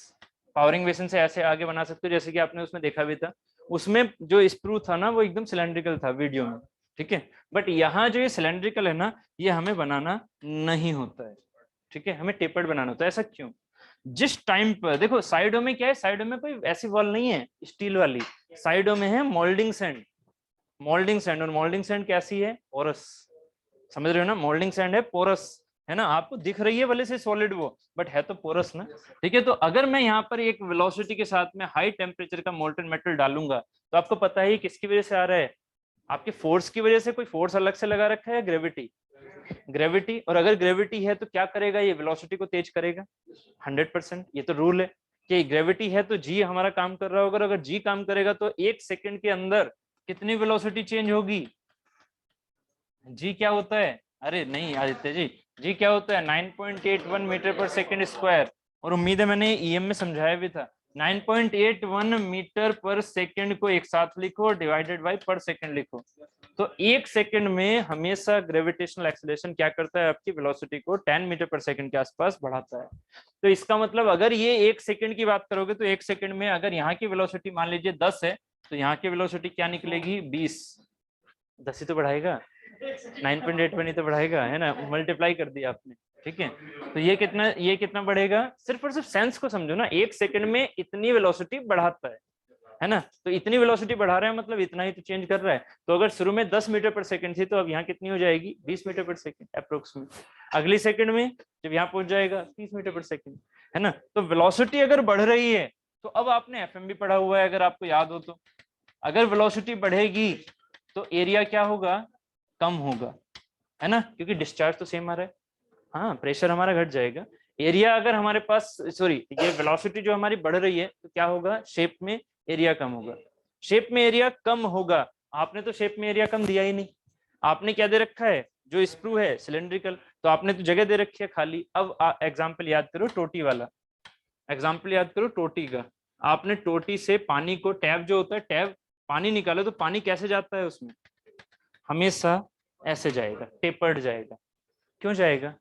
पावरिंग बेसिन से ऐसे आगे बना सकते हो, जैसे कि आपने उसमें देखा भी था, उसमें जो स्प्रू था ना वो एकदम सिलेंड्रिकल था वीडियो में, ठीक है। बट यहाँ जो ये सिलेंड्रिकल है ना, ये हमें बनाना नहीं होता है, ठीक है, हमें टेपर्ड बनाना होता है। ऐसा क्यों, जिस टाइम पर देखो साइडों में क्या है, साइडों में कोई ऐसी वॉल नहीं है स्टील वाली, साइडों में है मोल्डिंग सैंड, मोल्डिंग सैंड, और मोल्डिंग सैंड कैसी है, पोरस, समझ रहे हो ना, मोल्डिंग सैंड है पोरस, है ना, आपको दिख रही है भले से सॉलिड वो, बट है तो पोरस ना, ठीक है। तो अगर मैं यहाँ पर एक वेलोसिटी के साथ में हाई टेम्परेचर का मोल्टन मेटल डालूंगा, तो आपको पता है किसकी वजह से आ रहा है, आपके फोर्स की वजह से, कोई फोर्स अलग से लगा रखा है, ग्रेविटी, ग्रेविटी, और अगर ग्रेविटी है तो क्या करेगा, ये वेलोसिटी को तेज करेगा 100%, ये तो रूल है कि ग्रेविटी है तो जी हमारा काम कर रहा होगा, अगर जी काम करेगा तो एक सेकंड के अंदर कितनी वेलोसिटी चेंज होगी, जी क्या होता है, अरे नहीं आदित्य जी, जी क्या होता है 9.81 मीटर पर सेकंड स्क्वायर, और उम्मीद है मैंने ईएम में समझाया भी था, 9.81 मीटर पर सेकंड को एक साथ लिखो, डिवाइडेड बाय पर सेकंड लिखो, तो एक सेकंड में हमेशा ग्रेविटेशनल एक्सेलरेशन क्या करता है, आपकी वेलोसिटी को 10 मीटर पर सेकंड के आसपास बढ़ाता है। तो इसका मतलब अगर ये एक सेकंड की बात करोगे, तो एक सेकंड में अगर यहाँ की वेलोसिटी मान लीजिए 10 है, तो यहाँ की वेलोसिटी क्या निकलेगी 20, 10 ही तो बढ़ाएगा, 9.81 ही तो बढ़ाएगा, है ना, मल्टीप्लाई कर दिया आपने, ठीक है। तो ये कितना बढ़ेगा, सिर्फ और सिर्फ सेंस को समझो ना, एक सेकंड में इतनी वेलोसिटी बढ़ाता है ना, तो इतनी वेलोसिटी बढ़ा रहा है मतलब इतना ही तो चेंज कर रहा है। तो अगर शुरू में 10 मीटर पर सेकंड थी, तो अब यहाँ कितनी हो जाएगी 20 मीटर पर सेकंड अप्रोक्सीमेट, अगली सेकंड में जब यहाँ पहुंच जाएगा 30 मीटर पर सेकंड, है ना। तो वेलोसिटी अगर बढ़ रही है, तो अब आपने एफएम भी पढ़ा हुआ है अगर आपको याद हो तो, अगर वेलोसिटी बढ़ेगी तो एरिया क्या होगा, कम होगा, है ना, क्योंकि डिस्चार्ज तो सेम आ रहा है, हाँ प्रेशर हमारा घट जाएगा, एरिया अगर हमारे पास, सॉरी ये वेलोसिटी जो हमारी बढ़ रही है तो क्या होगा, शेप में एरिया कम होगा, शेप में एरिया कम होगा, आपने तो शेप में एरिया कम दिया ही नहीं, आपने क्या दे रखा है, जो स्क्रू है सिलेंड्रिकल, तो आपने तो जगह दे रखी है खाली। अब एग्जाम्पल याद करो टोटी वाला, एग्जाम्पल याद करो टोटी का, आपने टोटी से पानी को, टैप जो होता है टैप, पानी निकालो तो पानी कैसे जाता है उसमें, हमेशा ऐसे जाएगा, टेपर्ड जाएगा, क्यों जाएगा,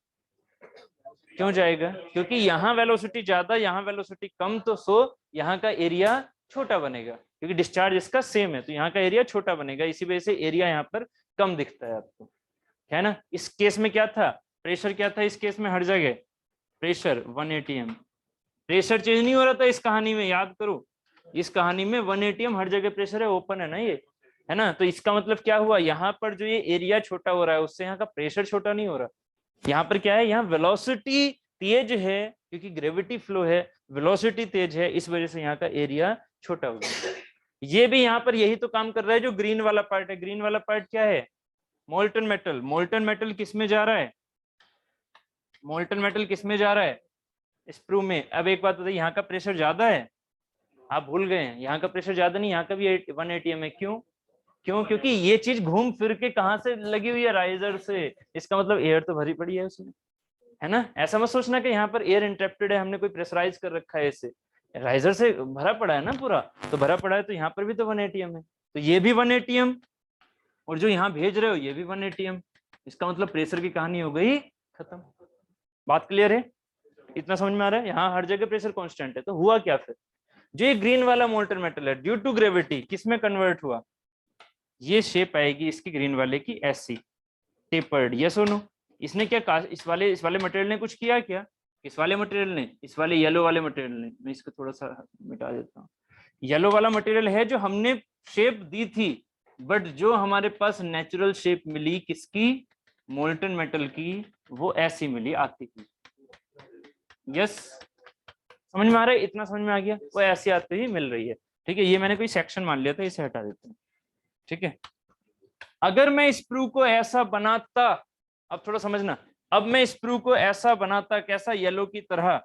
क्यों जाएगा, क्योंकि यहाँ वेलोसिटी ज्यादा, यहाँ वेलोसिटी कम, तो सो यहाँ का एरिया छोटा बनेगा, क्योंकि डिस्चार्ज इसका सेम है, तो यहाँ का एरिया छोटा बनेगा, इसी वजह से एरिया यहाँ पर कम दिखता है आपको, है ना। इस केस में क्या था, प्रेशर क्या था इस केस में, हर जगह प्रेशर 1 atm, प्रेशर चेंज नहीं हो रहा था इस कहानी में, याद करो इस कहानी में 1 atm हर जगह प्रेशर है, ओपन है ना ये, है ना। तो इसका मतलब क्या हुआ, यहाँ पर जो ये एरिया छोटा हो रहा है उससे यहाँ का प्रेशर छोटा नहीं हो रहा, यहाँ पर क्या है, यहाँ वेलोसिटी तेज है, क्योंकि ग्रेविटी फ्लो है, वेलोसिटी तेज है, इस वजह से यहाँ का एरिया छोटा हो गया। ये भी यहाँ पर यही तो काम कर रहा है जो ग्रीन वाला पार्ट है, ग्रीन वाला पार्ट क्या है, मोल्टन मेटल, मोल्टन मेटल किस में जा रहा है, मोल्टन मेटल किस में जा रहा है, स्प्रू में। अब एक बात बताइए, यहाँ का प्रेशर ज्यादा है, आप भूल गए हैं, यहाँ का प्रेशर ज्यादा नहीं, यहाँ का भी 1 atm है, क्यों, क्यों, क्योंकि ये चीज घूम फिर के कहाँ से लगी हुई है, राइजर से, इसका मतलब एयर तो भरी पड़ी है उसमें, है ना। ऐसा मत सोचना कि यहाँ पर एयर इंटरप्टेड है, हमने कोई प्रेशराइज कर रखा है इसे, राइजर से भरा पड़ा है ना पूरा, तो भरा पड़ा है, तो यहाँ पर भी तो 1 atm है, तो ये भी 1 atm, और जो यहाँ भेज रहे हो ये भी 1 atm, इसका मतलब प्रेशर की कहानी हो गई खत्म। बात क्लियर है, इतना समझ में आ रहा है, यहाँ हर जगह प्रेशर कांस्टेंट है, तो हुआ क्या फिर, जो ये ग्रीन वाला मोल्टन मेटल है ड्यू टू ग्रेविटी किस में कन्वर्ट हुआ, ये शेप आएगी इसकी ग्रीन वाले की ऐसी टेपर्ड, यस और नो। इसने क्या, इस वाले मटेरियल ने कुछ किया क्या, इस वाले मटेरियल ने, इस वाले येलो वाले मटेरियल ने, मैं इसको थोड़ा सा मिटा देता हूँ, येलो वाला मटेरियल है जो हमने शेप दी थी, बट जो हमारे पास नेचुरल शेप मिली किसकी, मोल्टन मेटल की, वो ऐसी मिली आती थी, यस समझ में आ रहा है, इतना समझ में आ गया, वो ऐसी आती ही मिल रही है, ठीक है। ये मैंने कोई सेक्शन मान लिया था, इसे हटा देते हैं, ठीक है। अगर मैं स्प्रू को ऐसा बनाता, अब थोड़ा समझना, अब मैं स्प्रू को ऐसा बनाता कैसा, येलो की तरह,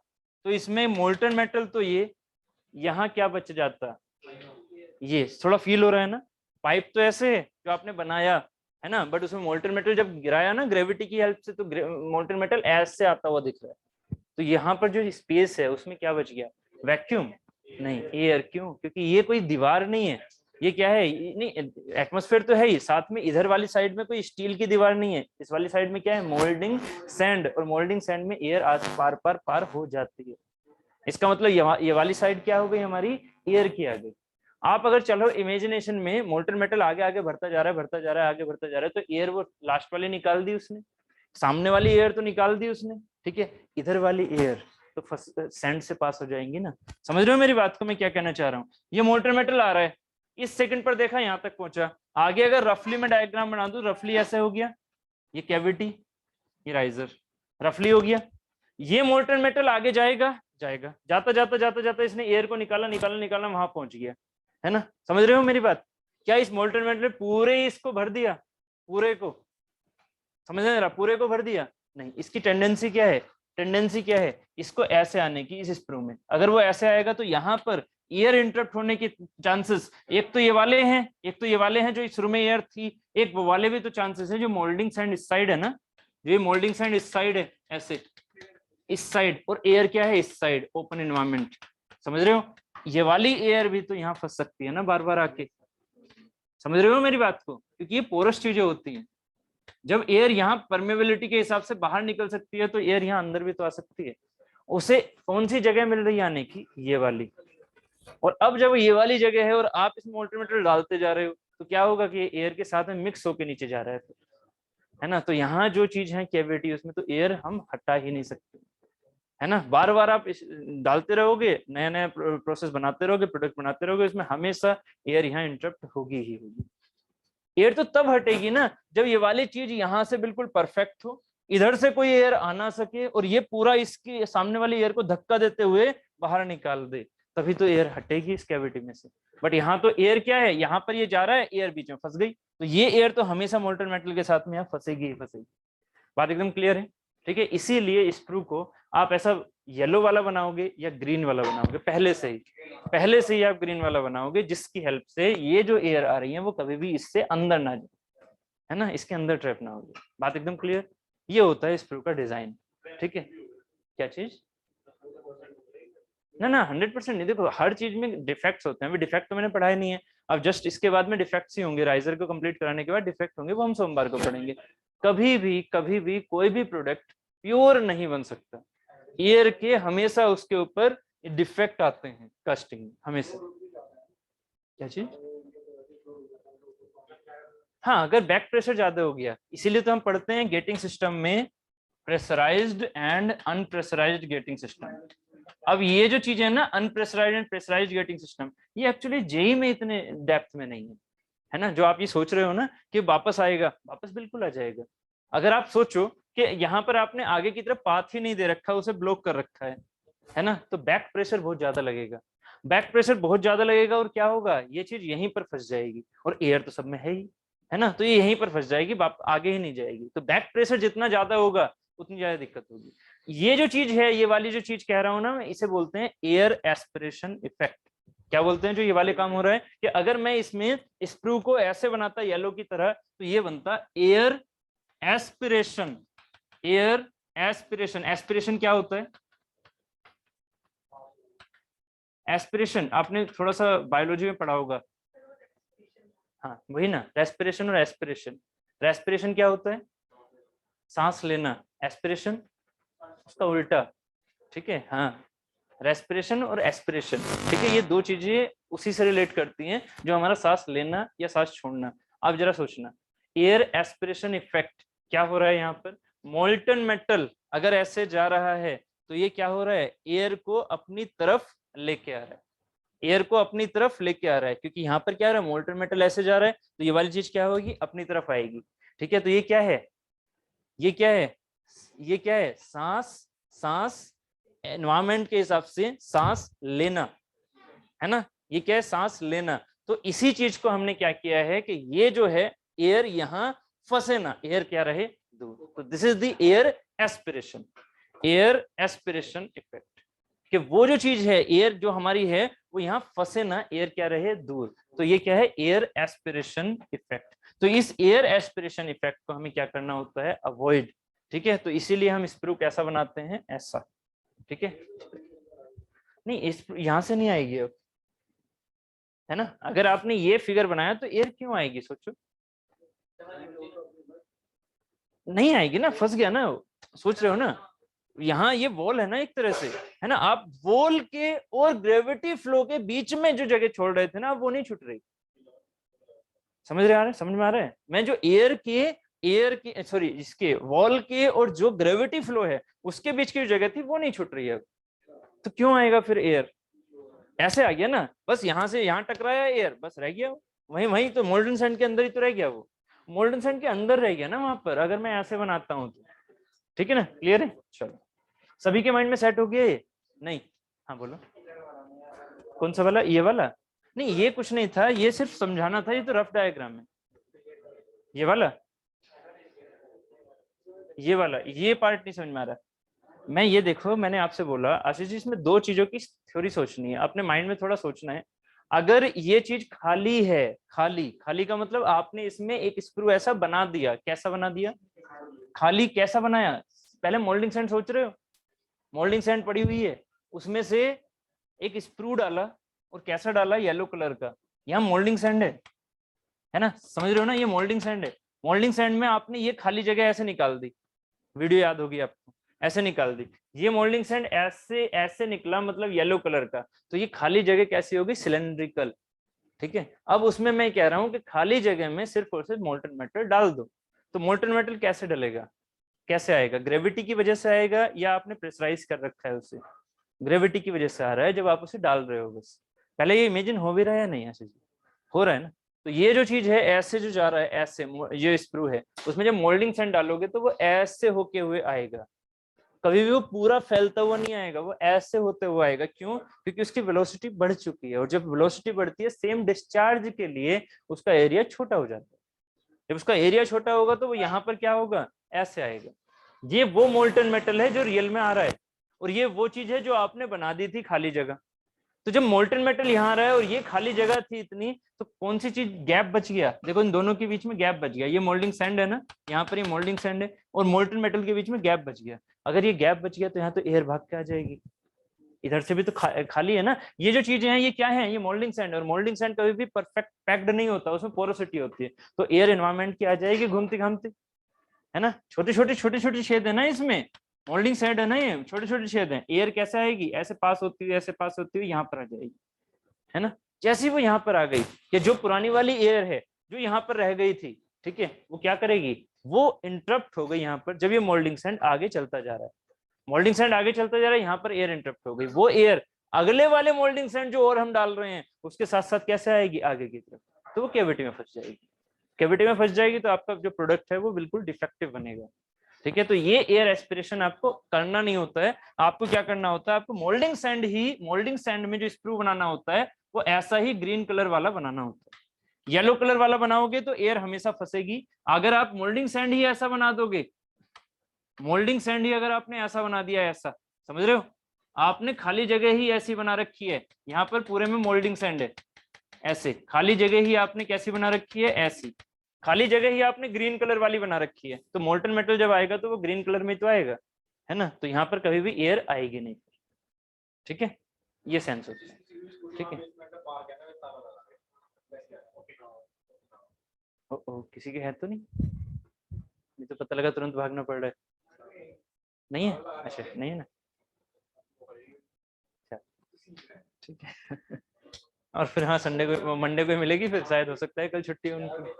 तो इसमें मोल्टन मेटल, तो ये यहाँ क्या बच जाता, ये थोड़ा फील हो रहा है ना, पाइप तो ऐसे है जो आपने बनाया है ना, बट उसमें मोल्टन मेटल जब गिराया ना ग्रेविटी की हेल्प से, तो मोल्टन मेटल ऐसे आता हुआ दिख रहा है, तो यहाँ पर जो स्पेस है उसमें क्या बच गया, वैक्यूम, नहीं, एयर। क्यों? क्योंकि ये कोई दीवार नहीं है, ये क्या है, नहीं एटमॉस्फेयर तो है ही, साथ में इधर वाली साइड में कोई स्टील की दीवार नहीं है, इस वाली साइड में क्या है, मोल्डिंग सैंड, और मोल्डिंग सैंड में एयर आज पार पार पार हो जाती है। इसका मतलब ये वाली साइड क्या हो गई हमारी, एयर की आ गई। आप अगर चलो इमेजिनेशन में मोल्टन मेटल आगे आगे बढ़ता जा रहा है, बढ़ता जा रहा है, आगे बढ़ता जा रहा है, तो एयर वो लास्ट वाली निकाल दी उसने, सामने वाली एयर तो निकाल दी उसने, ठीक है, इधर वाली एयर तो सैंड से पास हो जाएंगी ना। समझ रहे हो मेरी बात को, मैं क्या कहना चाह रहा हूँ। ये मोल्टन मेटल आ रहा है, इस सेकंड पर देखा यहाँ तक पहुंचा, आगे अगर रफली में डायग्राम बना दूं, रफली ऐसे हो गया, ये कैविटी, ये राइजर, रफली हो गया। ये मोल्टन मेटल आगे जाएगा, जाएगा, जाता जाता जाता जाता इसने एयर को निकाला निकाला निकाला, वहां पहुंच गया, है ना। समझ रहे हो मेरी बात। क्या इस मोल्टन मेटल पूरे इसको भर दिया, पूरे को, समझ रहे, पूरे को भर दिया नहीं। इसकी टेंडेंसी क्या है, टेंडेंसी क्या है, इसको ऐसे आने की, इस स्प्रू में अगर वो ऐसे आएगा तो यहाँ पर एयर इंटरप्ट होने के चांसेस एक तो ये वाले हैं, एक तो ये वाले हैं जो इस शुरू में एयर थी, एक वो वाले भी तो चांसेस है, जो मोल्डिंग सैंड इस साइड है ना, जो मोल्डिंग सैंड इस साइड है ऐसे, इस साइड, और एयर क्या है इस साइड, ओपन एनवायरनमेंट। समझ रहे हो, ये वाली एयर भी तो यहाँ फंस सकती है ना बार बार आके। समझ रहे हो मेरी बात को, क्योंकि ये पोरस चीजें होती हैं। जब एयर यहाँ परमेबिलिटी के हिसाब से बाहर निकल सकती है, तो एयर यहाँ अंदर भी तो आ सकती है। उसे कौन सी जगह मिल रही है आने की, ये वाली। और अब जब ये वाली जगह है और आप इसमें मोल्टन मेटल डालते जा रहे हो, तो क्या होगा कि एयर के साथ में मिक्स होकर नीचे जा रहा है ना। तो यहाँ जो चीज है कैविटी, उसमें तो एयर हम हटा ही नहीं सकते, है ना। बार बार आप डालते रहोगे, नया नया प्रोसेस बनाते रहोगे, प्रोडक्ट बनाते रहोगे, इसमें हमेशा एयर यहाँ इंटरप्ट होगी ही होगी। एयर तो तब हटेगी ना जब ये वाली चीज यहाँ से बिल्कुल परफेक्ट हो, इधर से कोई एयर आ ना सके, और ये पूरा इसकी सामने वाली एयर को धक्का देते हुए बाहर निकाल दे, तभी तो एयर हटेगी इस कैविटी में से। बट यहाँ तो एयर क्या है, यहाँ पर ये जा रहा है, एयर बीच में फंस गई, तो ये एयर तो हमेशा मोल्टन मेटल के साथ में यहाँ फंसेगी ही फंसेगी। बात एकदम क्लियर है, ठीक है। इसीलिए स्क्रू को आप ऐसा येलो वाला बनाओगे या ग्रीन वाला बनाओगे, पहले से ही आप ग्रीन वाला बनाओगे, जिसकी हेल्प से ये जो एयर आ रही है वो कभी भी इससे अंदर ना जाए, है ना, इसके अंदर ट्रैप ना हो। बात एकदम क्लियर। ये होता है स्क्रू का डिजाइन, ठीक है। क्या चीज, ना 100% नहीं, देखो हर चीज में डिफेक्ट्स होते हैं, अभी डिफेक्ट तो मैंने पढ़ाया नहीं है, अब जस्ट इसके बाद में डिफेक्ट्स ही होंगे, राइजर को कंप्लीट कराने के बाद डिफेक्ट होंगे, वो हम सोमवार को पढ़ेंगे। कभी भी कोई भी प्रोडक्ट प्योर नहीं बन सकता, एयर के हमेशा उसके ऊपर डिफेक्ट आते हैं कास्टिंग में हमेशा। क्या चीज, हाँ, अगर बैक प्रेशर ज्यादा हो गया, इसीलिए तो हम पढ़ते हैं गेटिंग सिस्टम में प्रेशराइज्ड एंड अनप्रेशराइज्ड गेटिंग सिस्टम। अब ये जो चीज है ना, अनप्रेशराइज्ड एंड प्रेशराइज्ड गेटिंग सिस्टम, ये एक्चुअली जेई में इतने डेप्थ में नहीं है ना। जो आप ये सोच रहे हो ना कि वापस आएगा, वापस बिल्कुल आ जाएगा। अगर आप सोचो कि यहाँ पर आपने आगे की तरफ पाथ ही नहीं दे रखा, उसे ब्लॉक कर रखा है ना, तो बैक प्रेशर बहुत ज्यादा लगेगा, बैक प्रेशर बहुत ज्यादा लगेगा, और क्या होगा, ये चीज यहीं पर फंस जाएगी, और एयर तो सब में है ही, है ना, तो ये यहीं पर फंस जाएगी, आगे ही नहीं जाएगी। तो बैक प्रेशर जितना ज्यादा होगा उतनी ज्यादा दिक्कत होगी। ये जो चीज है, ये वाली जो चीज कह रहा हूं ना मैं, इसे बोलते हैं एयर एस्पिरेशन इफेक्ट। क्या बोलते हैं, जो ये वाले काम हो रहा है कि अगर मैं इसमें स्क्रू को ऐसे बनाता येलो की तरह, तो ये बनता air aspiration. Air aspiration, aspiration क्या होता है, एस्पिरेशन आपने थोड़ा सा बायोलॉजी में पढ़ा होगा, हाँ वही ना, रेस्पिरेशन और एस्पिरेशन। रेस्पिरेशन क्या होता है, सांस लेना, एस्पिरेशन उसका उल्टा, ठीक है, हाँ, रेस्पिरेशन और एस्पिरेशन, ठीक है, ये दो चीजें उसी से रिलेट करती हैं, जो हमारा सांस लेना या सांस छोड़ना। आप जरा सोचना, एयर एस्पिरेशन इफेक्ट क्या हो रहा है यहाँ पर, मोल्टन मेटल अगर ऐसे जा रहा है, तो ये क्या हो रहा है, एयर को अपनी तरफ लेके आ रहा है, एयर को अपनी तरफ लेके आ रहा है, क्योंकि यहाँ पर क्या हो रहा है, मोल्टन मेटल ऐसे जा रहा है, तो ये वाली चीज क्या होगी, अपनी तरफ आएगी, ठीक है। तो ये क्या है, ये क्या है, ये क्या है, सांस, सांस एनवायरमेंट के हिसाब से सांस लेना, है ना, ये क्या है, सांस लेना। तो इसी चीज को हमने क्या किया है कि ये जो है एयर यहाँ फंसे ना, एयर क्या रहे दूर, तो this is the air aspiration, air aspiration effect, कि वो जो चीज है एयर जो हमारी है वो यहाँ फंसे ना, एयर क्या रहे दूर, तो ये क्या है, एयर एस्पिरेशन इफेक्ट। तो इस एयर एस्पिरेशन इफेक्ट को हमें क्या करना होता है, अवॉइड, ठीक है। तो इसीलिए हम स्क्रू कैसा बनाते हैं, ऐसा, ठीक है। नहीं, इस यहाँ से नहीं आएगी अब, है ना। अगर आपने ये फिगर बनाया तो एयर क्यों आएगी, सोचो। नहीं आएगी ना, फंस गया ना, सोच रहे हो ना। यहाँ ये वॉल है ना एक तरह से, है ना। आप वॉल के और ग्रेविटी फ्लो के बीच में जो जगह छोड़ रहे थे ना, वो नहीं छूट रही। समझ रहे आ रहे, समझ में आ रहा है। मैं जो एयर के सॉरी इसके वॉल के और जो ग्रेविटी फ्लो है उसके बीच की जो जगह थी वो नहीं छूट रही है। तो क्यों आएगा फिर एयर, ऐसे आ गया ना, बस यहाँ से यहाँ टकराया एयर, बस रह गया वहीं वहीं। तो मोल्डन सैंड के अंदर ही तो रह गया वो, मोल्डन सैंड के अंदर रह गया ना वहां पर, अगर मैं ऐसे बनाता हूँ तो। ठीक है ना, क्लियर है। चलो, सभी के माइंड में सेट हो गया ये? नहीं, हाँ बोलो। कौन सा वाला, ये वाला? नहीं, ये कुछ नहीं था, ये सिर्फ समझाना था, ये तो रफ डायग्राम है। ये वाला, ये वाला, ये पार्ट नहीं समझ में आ रहा। मैं ये देखो, मैंने आपसे बोला आशीष जी, इसमें दो चीजों की थ्योरी सोचनी है, अपने माइंड में थोड़ा सोचना है। अगर ये चीज खाली है, खाली खाली का मतलब आपने इसमें एक स्क्रू ऐसा बना दिया, कैसा बना दिया, खाली कैसा बनाया। पहले मोल्डिंग सैंड सोच रहे हो, मोल्डिंग सैंड पड़ी हुई है, उसमें से एक स्क्रू डाला, और कैसा डाला, येलो कलर का। यहाँ मोल्डिंग सैंड है ना, समझ रहे हो ना, ये मोल्डिंग सैंड है। मोल्डिंग सैंड में आपने ये खाली जगह ऐसे निकाल दी, वीडियो याद होगी आपको, ऐसे निकाल दी। ये मोल्डिंग सैंड ऐसे ऐसे निकला, मतलब येलो कलर का। तो ये खाली जगह कैसी होगी, सिलेंड्रिकल। ठीक है, अब उसमें मैं कह रहा हूं कि खाली जगह में सिर्फ और सिर्फ मोल्टन मेटल डाल दो। तो मोल्टन मेटल कैसे डलेगा, कैसे आएगा, ग्रेविटी की वजह से आएगा, या आपने प्रेशराइज कर रखा है उसे। ग्रेविटी की वजह से आ रहा है जब आप उसे डाल रहे हो बस। पहले ये इमेजिन हो भी रहा है, नहीं ऐसे हो रहा है ना। तो ये जो चीज है ऐसे जो जा रहा है, ऐसे ये स्क्रू है, उसमें जब मोल्डिंग सैंड डालोगे तो वो ऐसे होके हुए आएगा, कभी भी वो पूरा फैलता हुआ नहीं आएगा, वो ऐसे होते हुए आएगा। क्यों, क्योंकि उसकी वेलोसिटी बढ़ चुकी है, और जब वेलोसिटी बढ़ती है सेम डिस्चार्ज के लिए उसका एरिया छोटा हो जाता है। जब उसका एरिया छोटा होगा तो वो यहाँ पर क्या होगा, ऐसे आएगा। ये वो मोल्टन मेटल है जो रियल में आ रहा है, और ये वो चीज है जो आपने बना दी थी खाली जगह। तो जब मोल्टन मेटल यहाँ आ रहा है और ये खाली जगह थी इतनी, तो कौन सी चीज गैप बच गया, देखो इन दोनों के बीच में गैप बच गया। ये मोल्डिंग सैंड है ना, यहाँ पर ये मोल्डिंग सैंड है, और मोल्टन मेटल के बीच में गैप बच गया। अगर ये गैप बच गया तो यहाँ तो एयर भाग के आ जाएगी, इधर से भी तो खाली है ना। ये जो चीजें हैं ये क्या है, ये मोल्डिंग सैंड, और मोल्डिंग सैंड कभी भी परफेक्ट पैक्ड नहीं होता, उसमें पोरोसिटी होती है। तो एयर एनवायरमेंट की आ जाएगी घूमती घामती, है ना। छोटे छोटे छेद है ना इसमें, मोल्डिंग सैंड है ना, ये छोटे छोटे छेद है। एयर कैसे आएगी, ऐसे पास होती हुई, ऐसे पास होती हुई यहाँ पर आ जाएगी, है ना। जैसे वो यहाँ पर आ गई, कि जो पुरानी वाली एयर है जो यहाँ पर रह गई थी, ठीक है, वो क्या करेगी, वो इंटरप्ट हो गई यहाँ पर। जब ये मोल्डिंग सैंड आगे चलता जा रहा है, मोल्डिंग सैंड आगे चलता जा रहा है, यहाँ पर एयर इंटरप्ट हो गई। वो एयर अगले वाले मोल्डिंग सैंड जो और हम डाल रहे हैं उसके साथ साथ कैसे आएगी, आगे की तरफ, तो वो कैविटी में फंस जाएगी। कैविटी में फंस जाएगी तो आपका जो प्रोडक्ट है वो बिल्कुल डिफेक्टिव बनेगा। ठीक है, तो ये एयर एस्पिरेशन आपको करना नहीं होता है। आपको क्या करना होता है, आपको मोल्डिंग सैंड ही, मोल्डिंग सैंड में जो स्क्रू बनाना होता है वो ऐसा ही ग्रीन कलर वाला बनाना होता है। येलो कलर वाला बनाओगे तो एयर हमेशा फंसेगी। अगर आप मोल्डिंग सैंड ही ऐसा बना दोगे, मोल्डिंग सैंड ही अगर आपने ऐसा बना दिया, ऐसा, समझ रहे हो, आपने खाली जगह ही ऐसी बना रखी है, यहाँ पर पूरे में मोल्डिंग सैंड है, ऐसे खाली जगह ही आपने कैसी बना रखी है, ऐसी खाली जगह ही आपने ग्रीन कलर वाली बना रखी है। तो मोल्टन मेटल जब आएगा तो वो ग्रीन कलर में तो आएगा, है ना। तो यहाँ पर कभी भी एयर आएगी नहीं। ठीक है, ये सेंस होता है। ठीक है, किसी के है तो नहीं, ये तो पता लगा तुरंत भागना पड़ रहा है। नहीं है, अच्छा नहीं है ना, ठीक है। और फिर हाँ, संडे को मंडे को मिलेगी, फिर शायद हो सकता है कल छुट्टी है उनकी।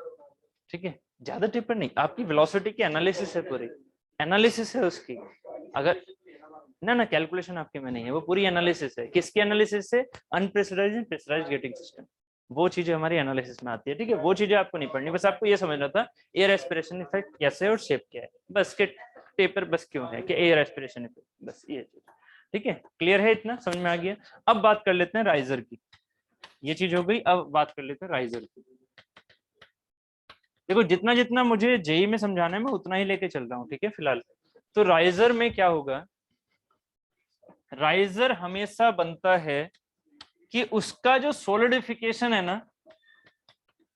ठीक है, ज्यादा टिप्पणी नहीं, आपकी वेलोसिटी की एनालिसिस है, पूरी एनालिसिस है उसकी। अगर ना कैलकुलेशन आपके में नहीं है, वो पूरी एनालिसिस है। किसकी एनालिसिस है, अनप्रेशराइज्ड एंड प्रेशराइज्ड गेटिंग सिस्टम, वो चीजें हमारी एनालिसिस में आती है। ठीक है, वो चीजें आपको नहीं पढ़नी, बस आपको ये समझना था एयर एस्पिरेशन इफेक्ट कैसे और शेप क्या है, बस के पेपर बस क्यों है कि एयर एस्पिरेशन इफेक्ट, बस ये चीज। ठीक है, क्लियर है, इतना समझ में आ गया। अब बात कर लेते हैं राइजर की, ये चीज हो गई। अब बात कर लेते हैं राइजर की। देखो, जितना जितना मुझे जेई में समझाना है मैं उतना ही लेके चल रहा हूँ, ठीक है फिलहाल। तो राइजर में क्या होगा, राइजर हमेशा बनता है कि उसका जो सोलिडिफिकेशन है ना,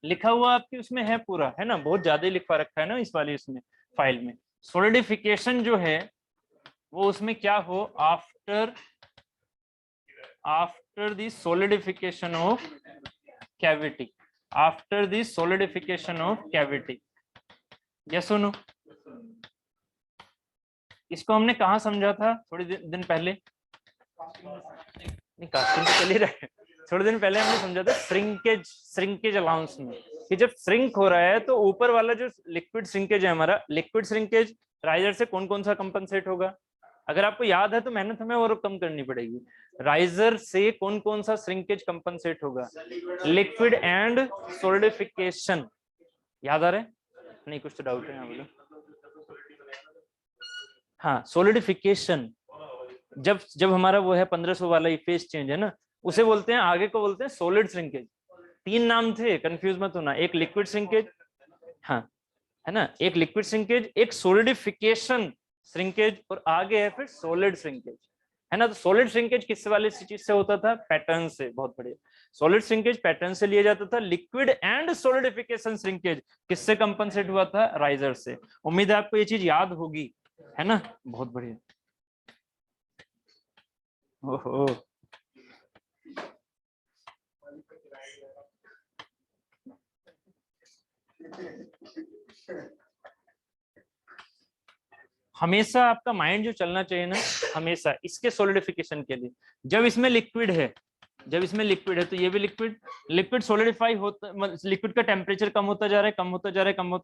लिखा हुआ आपकी उसमें है पूरा, है ना, बहुत ज्यादा लिखवा रखा है ना इस वाली इसमें फाइल में। सोलिडिफिकेशन जो है वो उसमें क्या हो, after the solidification of cavity, after the solidification of cavity, yes और नो? इसको हमने कहाँ समझा था थोड़ी दिन पहले? नहीं, कास्टिंग तो चल ही रहा है। थोड़े दिन पहले हमने समझा था श्रिंकेज अलाउंस में, कि जब श्रिंक हो रहा है तो ऊपर वाला जो लिक्विड श्रिंकेज है हमारा, लिक्विड श्रिंकेज राइजर से कौन कौन सा कंपनसेट होगा? अगर आपको याद है तो मेहनत हमें और कम करनी पड़ेगी। राइजर से कौन कौन सा श्रिंकेज कंपनसेट होगा? Liquid and solidification. याद आ रहा है? नहीं, कुछ तो डाउट है यहाँ बोलो। हाँ, सॉलिडिफिकेशन। जब हमारा वो है 1500 वाला ये फेस चेंज है ना, उसे बोलते हैं, आगे को बोलते हैं सॉलिड श्रिंकेज। 3 नाम थे, कंफ्यूज मत होना। एक लिक्विड श्रिंकेज, हाँ है ना, एक लिक्विड श्रिंकेज, एक सॉलिडिफिकेशन श्रिंकेज, और आगे है फिर सॉलिड श्रिंकेज, है ना। तो सॉलिड श्रिंकेज किस वाले चीज से होता था? पैटर्न से। बहुत बढ़िया, सॉलिड श्रिंकेज पैटर्न से लिया जाता था। लिक्विड एंड सॉलिडिफिकेशन श्रिंकेज किससे कंपनसेट हुआ था? राइजर से। उम्मीद है आपको ये चीज याद होगी, है ना। बहुत बढ़िया। ओहो, हमेशा आपका माइंड जो चलना चाहिए ना, हमेशा इसके सॉलिडिफिकेशन के लिए, जब इसमें लिक्विड है, तो ये भी लिक्विड सॉलिडिफाई होता, लिक्विड का टेम्परेचर कम होता जा रहा है, कम होता जा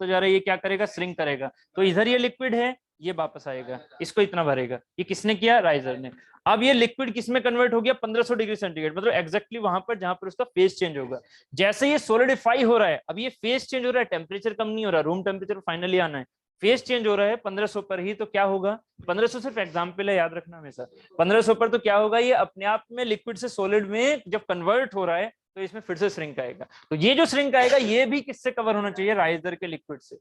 रहा है, ये क्या करेगा? श्रिंक करेगा। तो इधर ये लिक्विड है, ये वापस आएगा, इसको इतना भरेगा। ये किसने किया? राइजर ने। अब ये लिक्विड किसमें कन्वर्ट हो गया? 1500 डिग्री सेंटीग्रेड, मतलब एग्जैक्टली वहां पर जहां पर उसका फेस चेंज होगा। जैसे ये सॉलिडिफाई हो रहा है, अब ये फेस चेंज हो रहा है, टेम्परेचर कम नहीं हो रहा, रूम टेम्परेचर फाइनली आना है, फेस चेंज हो रहा है 1500 पर ही, तो क्या होगा? 1500 सिर्फ एग्जाम्पल है, याद रखना हमेशा। 1500 पर तो क्या होगा? ये अपने आप में लिक्विड से सॉलिड में जब कन्वर्ट हो रहा है तो इसमें फिर से श्रिंक आएगा। तो ये जो श्रिंक आएगा ये भी किससे कवर होना चाहिए? राइजर के लिक्विड से,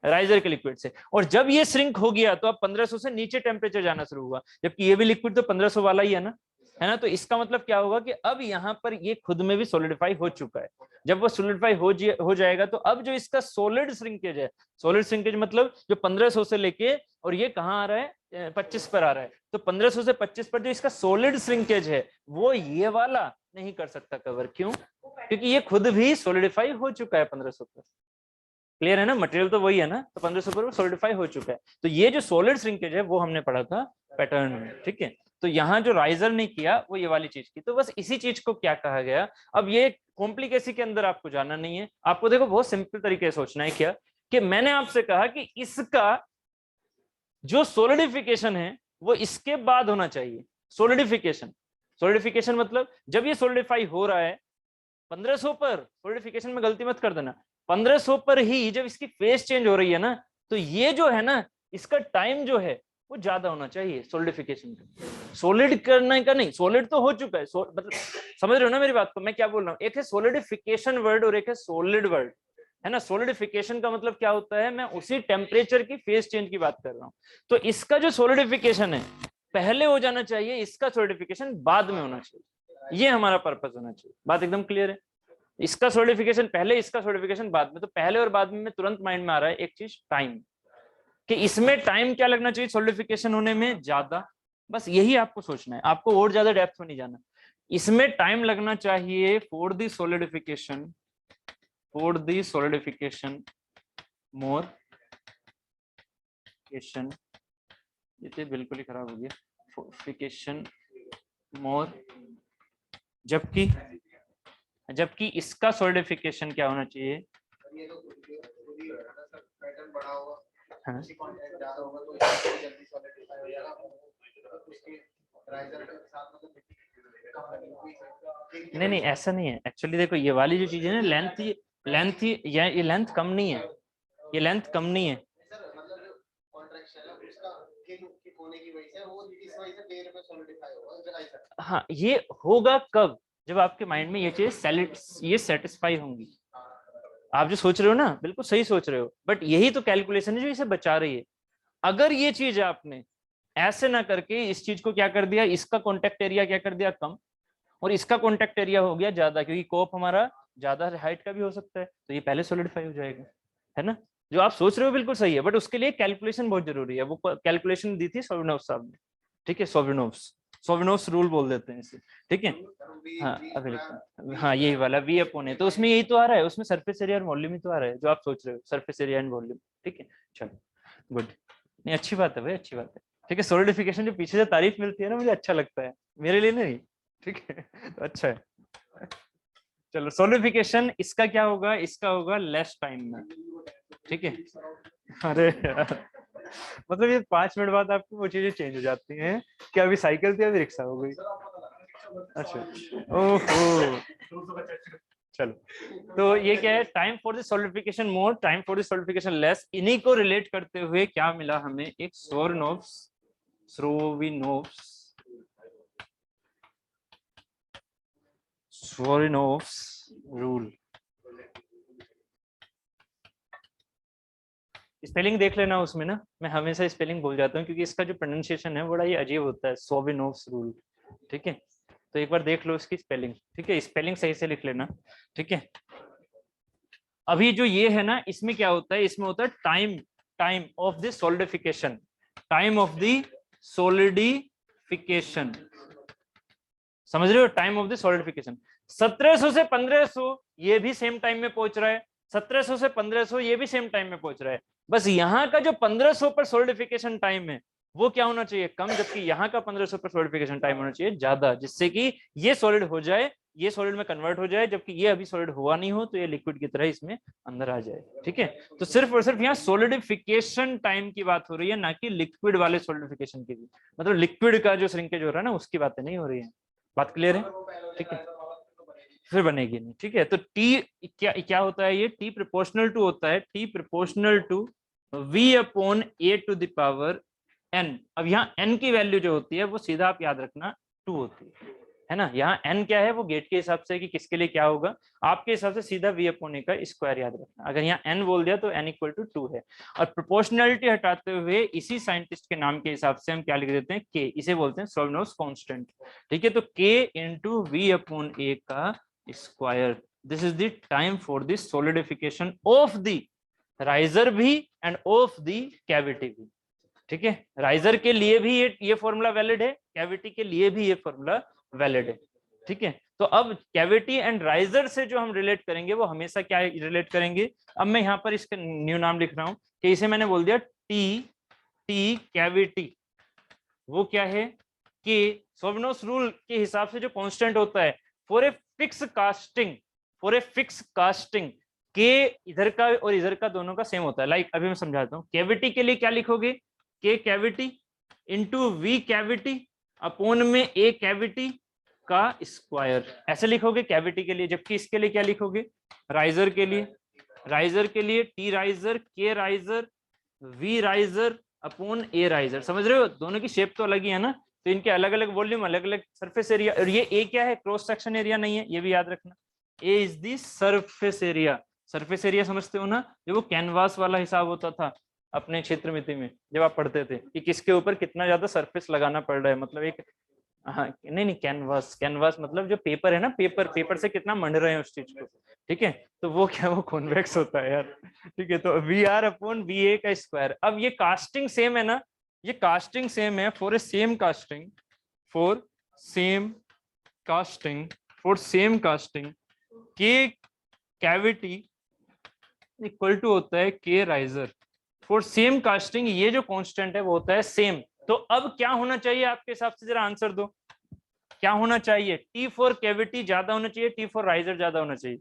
राइजर के लिक्विड से। और जब ये श्रिंक हो गया तो अब 1500 से नीचे टेम्परेचर जाना शुरू हुआ, जबकि ये भी लिक्विड तो 1500 वाला ही है ना, है ना। तो इसका मतलब क्या होगा कि अब यहाँ पर ये खुद में भी सॉलिडिफाई हो चुका है। जब वो सॉलिडिफाई हो जाएगा तो अब जो इसका सॉलिड श्रिंकेज है, सॉलिड श्रिंकेज मतलब जो 1500 से लेके, और ये कहाँ आ रहा है? 25 पर आ रहा है। तो 1500 से 25 पर जो इसका सॉलिड श्रिंकेज है वो ये वाला नहीं कर सकता कवर। क्यों? क्योंकि ये खुद भी सॉलिडिफाई हो चुका है 1500 पर। क्लियर है ना, मटेरियल तो वही है ना, तो 1500 पर वो सॉलिडिफाई हो चुका है। तो ये जो सॉलिड श्रिंकेज है वो हमने पढ़ा था पैटर्न में, ठीक है। तो यहाँ जो राइजर ने किया वो ये वाली चीज की। तो बस इसी चीज को क्या कहा गया, अब ये कॉम्प्लिकेसी के अंदर आपको जाना नहीं है, आपको देखो बहुत सिंपल तरीके से सोचना है। क्या कि मैंने आपसे कहा कि इसका जो सॉलिडिफिकेशन है वो इसके बाद होना चाहिए। सॉलिडिफिकेशन मतलब जब ये सॉलिडिफाई हो रहा है 1500 पर, सॉलिडिफिकेशन में गलती मत कर देना, 1500 पर ही जब इसकी फेस चेंज हो रही है ना, तो ये जो है ना, इसका टाइम जो है वो ज्यादा होना चाहिए सॉलिडिफिकेशन का। सॉलिड करने का नहीं, सॉलिड तो हो चुका है, मतलब समझ रहे हो ना मेरी बात को, मैं क्या बोल रहा हूँ। एक है सॉलिडिफिकेशन वर्ड और एक है सॉलिड वर्ड, है ना। सॉलिडिफिकेशन का मतलब क्या होता है? मैं उसी टेम्परेचर की फेस चेंज की बात कर रहा हूँ। तो इसका जो सॉलिडिफिकेशन है पहले हो जाना चाहिए, इसका सॉलिडिफिकेशन बाद में होना चाहिए। ये हमारा पर्पस होना चाहिए। बात एकदम क्लियर है? इसका सॉलिडिफिकेशन पहले, इसका सॉलिडिफिकेशन बाद में। तो पहले और बाद में तुरंत माइंड में आ रहा है एक चीज, टाइम, कि इसमें टाइम क्या लगना चाहिए सॉलिडिफिकेशन होने में? ज्यादा। बस यही आपको सोचना है, आपको और ज्यादा डेप्थ में नहीं जाना। इसमें टाइम लगना चाहिए फॉर द सॉलिडिफिकेशन, मोर, ये तो बिल्कुल ही खराब हो गया, सॉलिडिफिकेशन मोर, जबकि इसका सॉलिडिफिकेशन क्या होना चाहिए? हाँ? नहीं ऐसा नहीं है एक्चुअली। देखो ये वाली जो चीज है ना, ये लेंथ कम नहीं है, ये लेंथ कम नहीं है। हाँ, ये होगा कब? जब आपके माइंड में ये चीज ये सेटिस्फाई होंगी। आप जो सोच रहे हो ना, बिल्कुल सही सोच रहे हो, बट यही तो कैलकुलेशन है जो इसे बचा रही है। अगर ये चीज आपने ऐसे ना करके इस चीज को क्या कर दिया, इसका कॉन्टेक्ट एरिया क्या कर दिया कम, और इसका कॉन्टेक्ट एरिया हो गया ज्यादा, क्योंकि कोप हमारा ज्यादा हाइट का भी हो सकता है, तो ये पहले सॉलिडिफाई हो जाएगा, है ना। जो आप सोच रहे हो बिल्कुल सही है, बट उसके लिए कैलकुलेशन बहुत जरूरी है। वो कैलकुलेशन दी थी सोविनोव साहब ने, ठीक है, सोविनोव्स रूल बोल देते हैं इसे, ठीक है। हाँ अभी लिखता हूँ, हाँ यही वाला V अपॉन ए, तो उसमें यही तो आ रहा है, उसमें सरफेस एरिया और वॉल्यूम ही तो आ रहा है जो आप सोच रहे हो, सरफेस एरिया एंड वॉल्यूम, ठीक है। चलो गुड, नहीं अच्छी बात है भाई, अच्छी बात है, ठीक है। सॉलिडिफिकेशन जो पीछे से तारीफ मिलती है ना, मुझे अच्छा लगता है, मेरे लिए नहीं, ठीक है तो अच्छा है। चलो सॉलिडिफिकेशन इसका क्या होगा, इसका होगा लेस टाइम में, ठीक है। अरे यार मतलब ये 5 मिनट बाद आपको वो चीजें चेंज हो जाती हैं कि अभी साइकिल थी अभी रिक्शा हो गई। अच्छा ओहो, चलो तो ये क्या है, time for the solidification more, time for the solidification less, इन्हीं को रिलेट करते हुए क्या मिला हमें, एक Strovinov रूल। स्पेलिंग देख लेना उसमें ना, मैं हमेशा स्पेलिंग भूल जाता हूँ क्योंकि इसका जो प्रोनाउंसिएशन है बड़ा ये अजीब होता है, सोविनोव्स रूल, ठीक है। तो एक बार देख लो इसकी स्पेलिंग, ठीक है, स्पेलिंग सही से लिख लेना, ठीक है। अभी जो ये है ना, इसमें क्या होता है, इसमें होता है time of the solidification, time of the solidification, समझ रहे हो, टाइम ऑफ द सॉलिडिफिकेशन। 1700 से 1500 ये भी सेम टाइम में पहुंच रहा है, 1700 से 1500 ये भी सेम टाइम में पहुंच रहा है, बस यहाँ का जो 1500 पर सॉलिडिफिकेशन टाइम है वो क्या होना चाहिए, कम, जबकि यहाँ का 1500 पर सॉलिडिफिकेशन टाइम होना चाहिए ज्यादा, जिससे कि ये सॉलिड हो जाए, ये सॉलिड में कन्वर्ट हो जाए, जबकि ये अभी सॉलिड हुआ नहीं हो तो ये लिक्विड की तरह इसमें अंदर आ जाए, ठीक है। तो सिर्फ और सिर्फ यहाँ सॉलिडिफिकेशन टाइम की बात हो रही है, ना कि लिक्विड वाले सॉलिडिफिकेशन की भी, मतलब लिक्विड का जो श्रिंकेज हो रहा है ना उसकी बातें नहीं हो रही है। बात क्लियर है, ठीक है, फिर बनेगी नहीं, ठीक है। तो टी क्या क्या होता है, ये टी प्रोपोर्शनल टू होता है, T proportional to V upon A to the power n। अब यहाँ n की वैल्यू जो होती है वो सीधा आप याद रखना 2 होती है ना, यहाँ n क्या है वो गेट के हिसाब से कि किसके लिए क्या होगा, आपके हिसाब से सीधा V अपॉन ए का स्क्वायर याद रखना, अगर यहाँ n बोल दिया तो n इक्वल टू 2 है। और प्रोपोर्शनलिटी हटाते हुए इसी साइंटिस्ट के नाम के हिसाब से हम क्या लिख देते हैं, k, इसे बोलते हैं सोविनोव्स कांस्टेंट, ठीक है। तो k इंटू V अपॉन ए का square, this is the time for the solidification of the riser भी एंड ऑफ द कैविटी भी, ठीक है। राइजर के लिए भी ये फॉर्मूला वैलिड है, कैविटी के लिए भी ये फॉर्मूला वैलिड है, ठीक है। तो अब कैविटी एंड राइजर से जो हम रिलेट करेंगे वो हमेशा क्या रिलेट करेंगे, अब मैं यहाँ पर इसका न्यू नाम लिख रहा हूँ कि इसे मैंने बोल दिया टी कैविटी, वो क्या है कि सोविनोव्स रूल के हिसाब से जो कांस्टेंट होता है फॉर ए फिक्स कास्टिंग, के इधर का और इधर का दोनों का सेम होता है। लाइक अभी मैं समझाता हूँ, कैविटी के लिए क्या लिखोगे, के cavity into V cavity upon में ए कैविटी का स्क्वायर, ऐसे लिखोगे कैविटी के लिए, जबकि इसके लिए क्या लिखोगे, राइजर के लिए टी राइजर, के riser, V riser upon A riser, समझ रहे हो, दोनों की शेप तो अलग ही है ना, तो इनके अलग अलग वॉल्यूम, अलग अलग सरफेस एरिया, और ये ए क्या है, क्रॉस सेक्शन एरिया नहीं है, ये भी याद रखना, A is the surface area, surface area समझते हो ना, जो वो कैनवास वाला हिसाब होता था अपने क्षेत्र मिति में जब आप पढ़ते थे कि किसके ऊपर कितना ज्यादा सरफेस लगाना पड़ रहा है, मतलब एक, हाँ नहीं कैनवास मतलब जो पेपर है ना, पेपर से कितना मंड रहे हैं उस चीज को, ठीक है। तो वो क्या, वो कॉन्वेक्स होता है यार, ठीक है। तो V R upon V A का स्क्वायर, अब ये कास्टिंग सेम है ना, ये कास्टिंग सेम है फॉर सेम कास्टिंग के कैविटी इक्वल टू होता है के राइजर, फॉर सेम कास्टिंग ये जो कांस्टेंट है वो होता है सेम। तो अब क्या होना चाहिए आपके हिसाब से, जरा आंसर दो, क्या होना चाहिए, टी फॉर कैविटी ज्यादा होना चाहिए, टी फॉर राइजर ज्यादा होना चाहिए,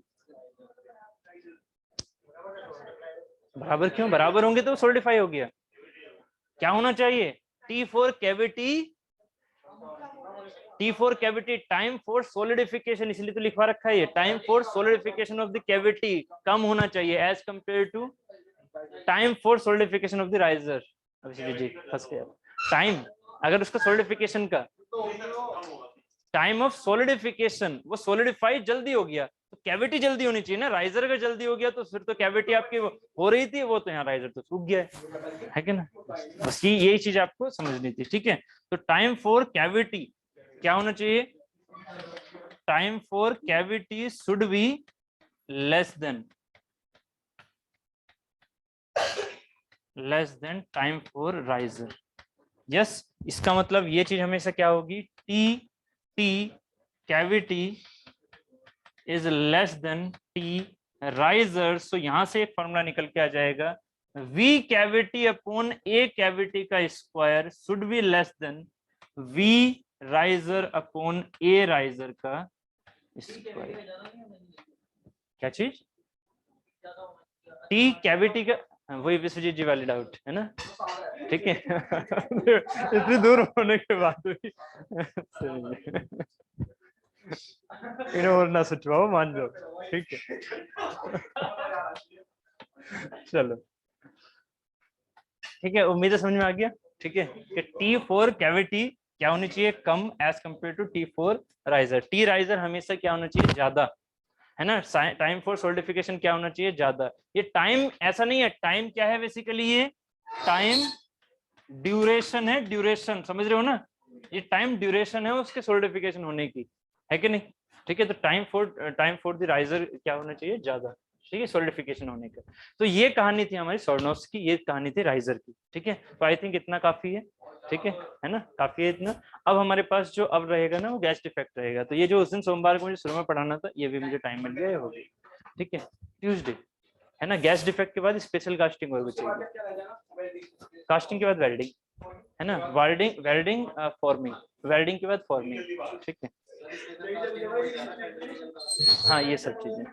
बराबर क्यों, बराबर होंगे तो सॉलिडिफाई हो गया, क्या होना चाहिए, T for cavity time for solidification, इसलिए तो लिखवा रखा है ये, time for solidification of the cavity कम होना चाहिए as compare to time for solidification of the riser. जी फंस गया, टाइम अगर उसका सॉलिडिफिकेशन का टाइम ऑफ सॉलिडिफिकेशन वो सॉलिडिफाई जल्दी हो गया तो कैविटी जल्दी होनी चाहिए ना, राइजर अगर जल्दी हो गया तो फिर तो कैविटी आपकी हो रही थी वो तो यहाँ राइजर तो सूख गया है कि ना, बस यही चीज आपको समझनी थी, ठीक है। तो टाइम फॉर कैविटी क्या होना चाहिए, time for cavity should be less than time for riser, yes. इसका मतलब ये चीज हमेशा क्या होगी, T cavity is less than T riser, so यहां से एक फॉर्मूला निकल के आ जाएगा, V cavity upon A cavity का square should be less than V riser upon A riser का स्क्वायर। क्या चीज? टी कैविटी का, वही विश्वजीत जी वाली डाउट है ना, ठीक है। इतनी दूर होने के बाद भी इन्हें और ना सोचवाओ, मान जाओ, ठीक है। चलो ठीक है, उम्मीद है समझ में आ गया, ठीक है, कि T4 कैविटी क्या होनी चाहिए, कम as compare to T4 riser. T riser हमेशा क्या होना चाहिए, ज्यादा, है ना। टाइम फॉर सोल्डिफिकेशन क्या होना चाहिए, ज्यादा। ये टाइम ऐसा नहीं है, टाइम क्या है बेसिकली, ये टाइम ड्यूरेशन है, ड्यूरेशन, समझ रहे हो ना, ये टाइम ड्यूरेशन है उसके सोल्डिफिकेशन होने की, है कि नहीं, ठीक है। तो टाइम फॉर द राइजर क्या होना चाहिए, ज्यादा, ठीक है, सोल्डिफिकेशन होने का। तो ये कहानी थी हमारी सोर्नोव्स की, ये कहानी थी राइजर की, ठीक है। तो आई थिंक इतना काफी है, ठीक है ना, काफी है इतना। अब हमारे पास जो अब रहेगा ना, वो गैस डिफेक्ट रहेगा। तो ये जो उस दिन सोमवार को मुझे शुरू में पढ़ाना था, ये भी मुझे टाइम मिल गया, ये हो गया, ठीक है। ट्यूसडे है ना, गैस डिफेक्ट के बाद स्पेशल कास्टिंग होगी चाहिए, कास्टिंग के बाद वेल्डिंग, है ना, वेल्डिंग फॉर्मिंग, वेल्डिंग के बाद फॉर्मिंग, ठीक है। हाँ ये सब चीजें।